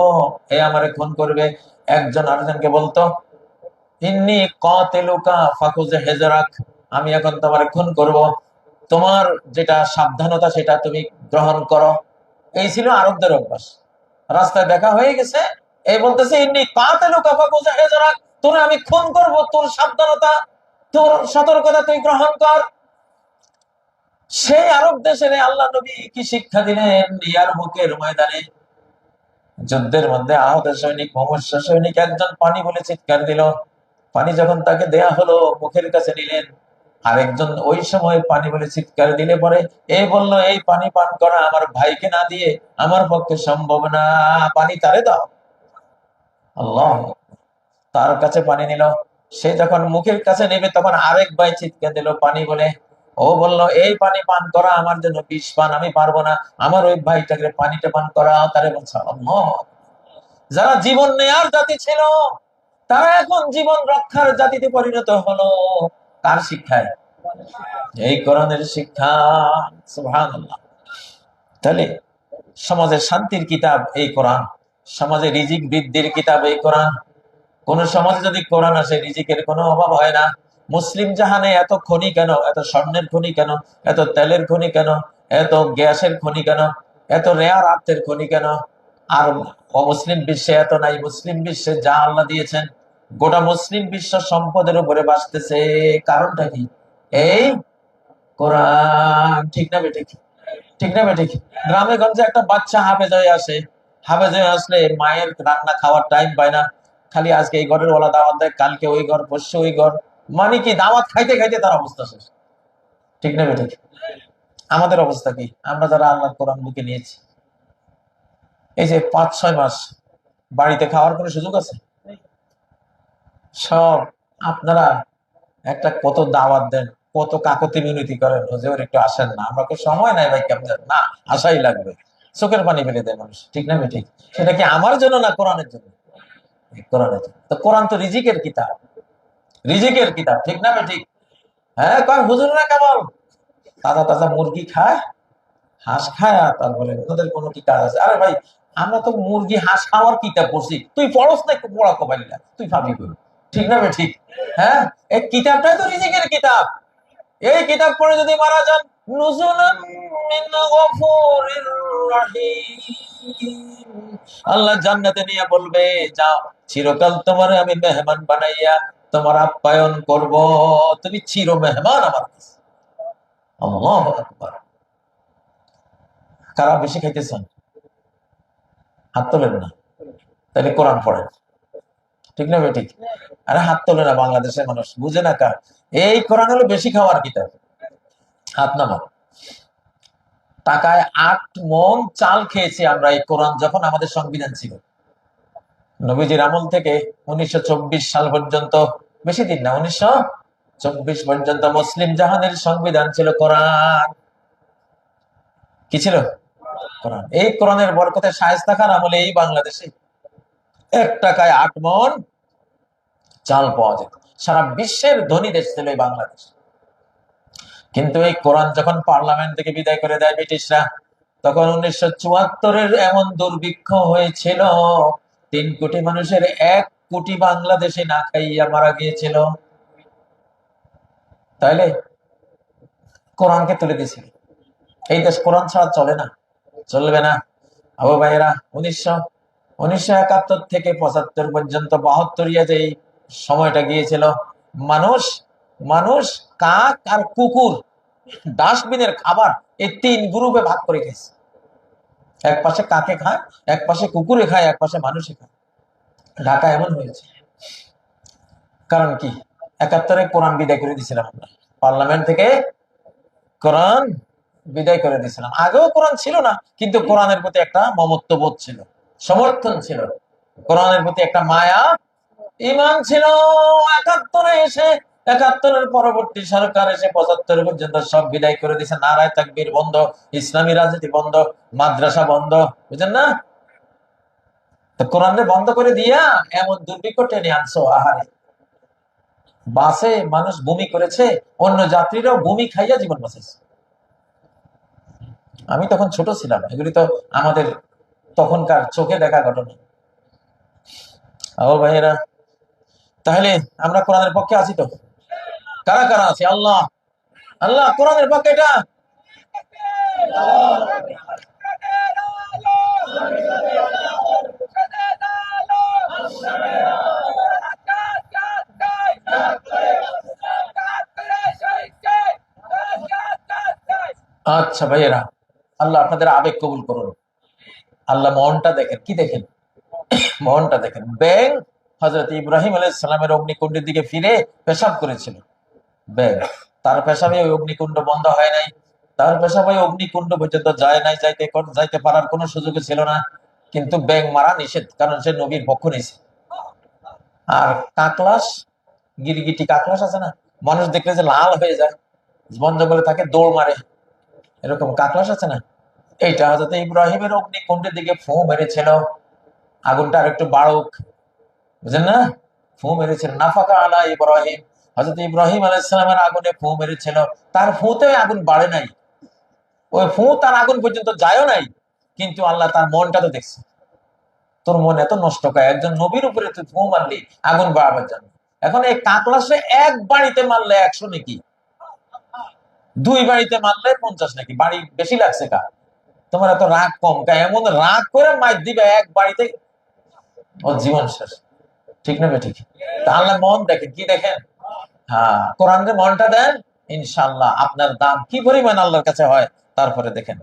এ আমারে খুন করবে। একজন আরেকজনকে বলতো, ইন্নী কাতিলুকা ফাকুজ হেজরাক, আমি এখন তোমার খুন করব, তোমার যেটা সাবধানতা সেটা তুমি গ্রহণ করো। এই ছিল আরবদের অভ্যাস। রাস্তায় দেখা হয়ে গেছে, এই বলতেছে ইন্নী কাতিলুকা ফাকুজ হেজরাক, তোরে আমি খুন করব, তোর সাবধানতা, তোর সতর্কতা তুই গ্রহণ কর। সেই আরব দেশের আল্লাহ নবী কি শিক্ষা দিলেন? ইয়ারমুকের ময়দানে যুদ্ধের মধ্যে আহত সৈনিক, মুমূর্ষু সৈনিক একজন পানি বলে চিৎকার দিল, পানি যখন তাকে দেয়া হলো, মুখের কাছে নিলেন, আরেকজন ওই সময় পানি বলে চিৎকার দিলে পরে এই বলল, এই পানি পান করা আমার ভাইকে না দিয়ে আমার পক্ষে সম্ভব না, পানি তারে দাও। আল্লাহ, তার কাছে পানি নিল। সে যখন মুখের কাছে নেবে তখন আরেক ভাই চিৎকার দিল পানি বলে। ও বলল, এই পানি পান করা আমার জন্য বিষ পান, আমি পারবো না, আমার ওই ভাইটাকে পানিটা পান করা। তারে বলছে আল্লাহ। যারা জীবন নেয়ার জাতি ছিল তারা এখন জীবন রক্ষার জাতিতে পরিণত হলো। কার শিক্ষায়? এই কোরআনের শিক্ষা। সুবহানাল্লাহ। তাহলে সমাজের শান্তির কিতাব এই কোরআন, সমাজে রিজিক বৃদ্ধির কিতাব এই কোরআন। কোন সমাজে যদি কোরআন আসে রিজিকের কোনো অভাব হয় না। মুসলিম জাহানে এত খনি কেন, এত স্বর্ণের খনি কেন, এত তেলের খনি কেন, এত গ্যাসের খনি কেন, এত রেয়ার আর্থের খনি কেন? আর অমুসলিম বিশ্বে এত নাই। মুসলিম বিশ্বে যা আল্লাহ দিয়েছেন গোটা মুসলিম বিশ্ব সম্পদের উপরে বাঁচতেছে। কারণটা কি? এই কোরআন। ঠিক না বেঠিক? ঠিক না বেঠিক? গ্রামে গঞ্জে একটা বাচ্চা হাফেজ হয়ে আসে, হাফেজ হয়ে আসলে মায়ের রান্না খাওয়ার টাইম পায় না। খালি আজকে এই ঘরের ওলা দাওয়াত দেয়, কালকে ওই ঘর, পরশু ওই ঘর, মানে কি দাওয়াত খাইতে খাইতে তার অবস্থা শেষ। ঠিক না বেঠিক? আমাদের অবস্থা কি? আমরা যারা আল্লাহর কোরআন বুকে নিয়েছি, এই যে 5-6 মাস বাড়িতে খাওয়ার কোনো সুযোগ আছে? সব আপনারা একটা কত দাওয়াত দেন, কত কাকতি মিনতি করেন, হুজুর একটু আসেন না, আমরা তো সময় নাই ভাই, কেমন না, আসাই লাগবে। চোখের পানি ফেলে দেয় মানুষ। ঠিক না ঠিক? সেটা কি আমার জন্য না কোরআনের জন্য? কোরআনের জন্য। তো কোরআন তো রিজিকের কিতাব, রিজিকের কিতাব। ঠিক না ঠিক? হ্যাঁ, কয় হুজুররা কেমন তাজা তাজা মুরগি খায়, হাঁস খায়, আর তারপরে ওদের কোনো কি কাজ আছে? আরে ভাই, আমরা তো মুরগি হাঁস খাওয়ার কিতাব পড়ছি, তুই পড়স না, একটু পড়া কবাইলি না, তুই ভাবি করি। ঠিক না ঠিক? হ্যাঁ, এই কিতাবটাই তো রিজিকের কিতাব। এই কিতাব পড়ে যদি মারা যান, নুজুলাম মিন গফুরির রহিম, আল্লাহ জান্নাতে নিয়ে বলবে, যাও, চিরকাল তোমার আমি মেহমান বানাইয়া তোমার আপ্যায়ন করব, তুমি চির মেহমান আমার কাছে। আল্লাহু আকবার। কারা বেশি খাইতেছেন? হাত তোলেন না, তাহলে কোরআন পড়েন। ঠিক না ঠিক? আরে হাত তোলে না, বাংলাদেশের মানুষ বুঝে না কার এই কোরআন হলো বেশি খাওয়ার কিতাব। হাত নামা। টাকায় 8 মণ চাল খেয়েছি আমরা এই কোরআন যখন আমাদের সংবিধান ছিল। নবীজির আমল থেকে 1924 সাল পর্যন্ত, বেশি দিন না, 1924 পর্যন্ত মুসলিম জাহানের সংবিধান ছিল কোরআন। কি ছিল? কোরআন। এই কোরআনের বরকতে শায়েস্তা খান আমলে এই বাংলাদেশে 1 টাকায় 8 মণ চাল পাওয়া যেত। সারা বিশ্বের ধনী দেশ ছিল এই বাংলাদেশ। কিন্তু এই কোরআন যখন পার্লামেন্ট থেকে বিদায় করে দেয় ব্রিটিশরা, তখন 1974-এর এমন দুর্ভিক্ষ হয়েছিল, 3 কোটি মানুষের 1 কোটি বাংলাদেশে না খাইয়া মারা গিয়েছিল। তাইলে কোরআনকে তুলে দিয়েছিল। এই দেশ কোরআন ছাড়া চলে না, চলবে না। আবু ভাইরা, 1971 থেকে 75 পর্যন্ত 72 যে সময়টা গিয়েছিল, মানুষ মানুষ কাক আর কুকুর ডাস্টবিনের খাবার এই 3 গ্রুপে ভাগ করে খেয়েছে। এক পাশে কাকে খায়, এক পাশে কুকুরে খায়, এক পাশে মানুষে খায়। ঢাকা এমন হয়েছে। কারণ কি? 71-এ কোরআন বিদায় করে দিয়েছিলাম আমরা, পার্লামেন্ট থেকে কোরআন বিদায় করে দিয়েছিলাম। আগেও কোরআন ছিল না, কিন্তু কোরআনের প্রতি একটা মমত্ববোধ ছিল, সমর্থন ছিল, কোরআনের প্রতি একটা মায়া, ইমান ছিল। 71-এ এসে, 71-এর পরবর্তী সরকার এসে 75 পর্যন্ত সব বিদায় করে দিয়েছে। নারায়ে তাকবীর বন্ধ, ইসলামী রাজনীতি বন্ধ, মাদ্রাসা বন্ধ, বুঝেন না? তো কোরআনে বন্ধ করে দিয়া এমন দুর্ভিক্ষ টেনে আনছো। আহারে, বাসে মানুষ বমি করেছে, অন্য যাত্রীরাও বমি খাইয়া জীবন বাঁচাইছে। আমি তখন ছোট ছিলাম, এগুলি তো আমাদের তখনকার চোখে দেখা ঘটনা। ও ভাইয়েরা, তাহলে আমরা কোরআনের পক্ষে আছি তো? কারা কারা আছে? আল্লাহ, আল্লাহ কোরআনের পক্ষে। এটা আচ্ছা ভাইয়েরা, আল্লাহ আপনাদের আবেগ কবুল করুন। আল্লাহ মনটা দেখেন, কি দেখেন? মনটা দেখেন। ব্যাং হযরত ইব্রাহিম আলাইহিস সালামের অগ্নিকুণ্ডের দিকে ফিরে পেশাব করেছিল ব্যাগ। তার পেশাবে ওই অগ্নিকুণ্ড বন্ধ হয় নাই, তার পেশাবে ওই অগ্নিকুণ্ড পর্যন্ত যায় নাই, যাইতে পারার কোনো সুযোগ ছিল না। কিন্তু ব্যাং মারা নিষেধ, কারণ সে নবীর পক্ষ নিয়েছে। আর কাকলাস, গিরগিটি কাকলাস আছে না, মানুষ দেখলে যে লাল হয়ে যায়, বন জঙ্গলে থাকে, দৌড় মারে, এরকম কাকলাস আছে না, এইটা হযরত ইব্রাহিমের অগ্নিকুণ্ডের দিকে ফু মেরেছিল, আগুনটা আর একটু বাড়ুক, বুঝলেন না, ফু মেরেছিল। নাফাকা আলা ইব্রাহিম, হযরত ইব্রাহিম আলাইহিস সালামের আগুনে ফু মেরেছিল, তার ফুতে আগুন বাড়ে নাই, ওই ফু তার আগুন পর্যন্ত যায়ও নাই, কিন্তু আল্লাহ তার মনটা তো দেখছে। তোর মন এত নষ্ট করে, একজন নবীর উপরে তুই ফু মারলি আগুন বাড়াবার জন্য। এখন এই কাকলাসে এক বাড়িতে মারলে 100 নাকি, 2 বাড়িতে মারলে 50 নাকি, বাড়ি বেশি লাগছে কার? তোমার এত রাগ কম কা? এমন রাগ করে মার দিবে এক বাড়িতে, ও জীবন শেষ। ঠিক না ঠিক? তা আল্লাহ মন দেখেন, কি দেখেন? হ্যাঁ, কোরআনের মনটা দেন, ইনশাআল্লাহ আপনার দাম কি পরিমাণ আল্লাহর কাছে হয়, তারপরে দেখেন।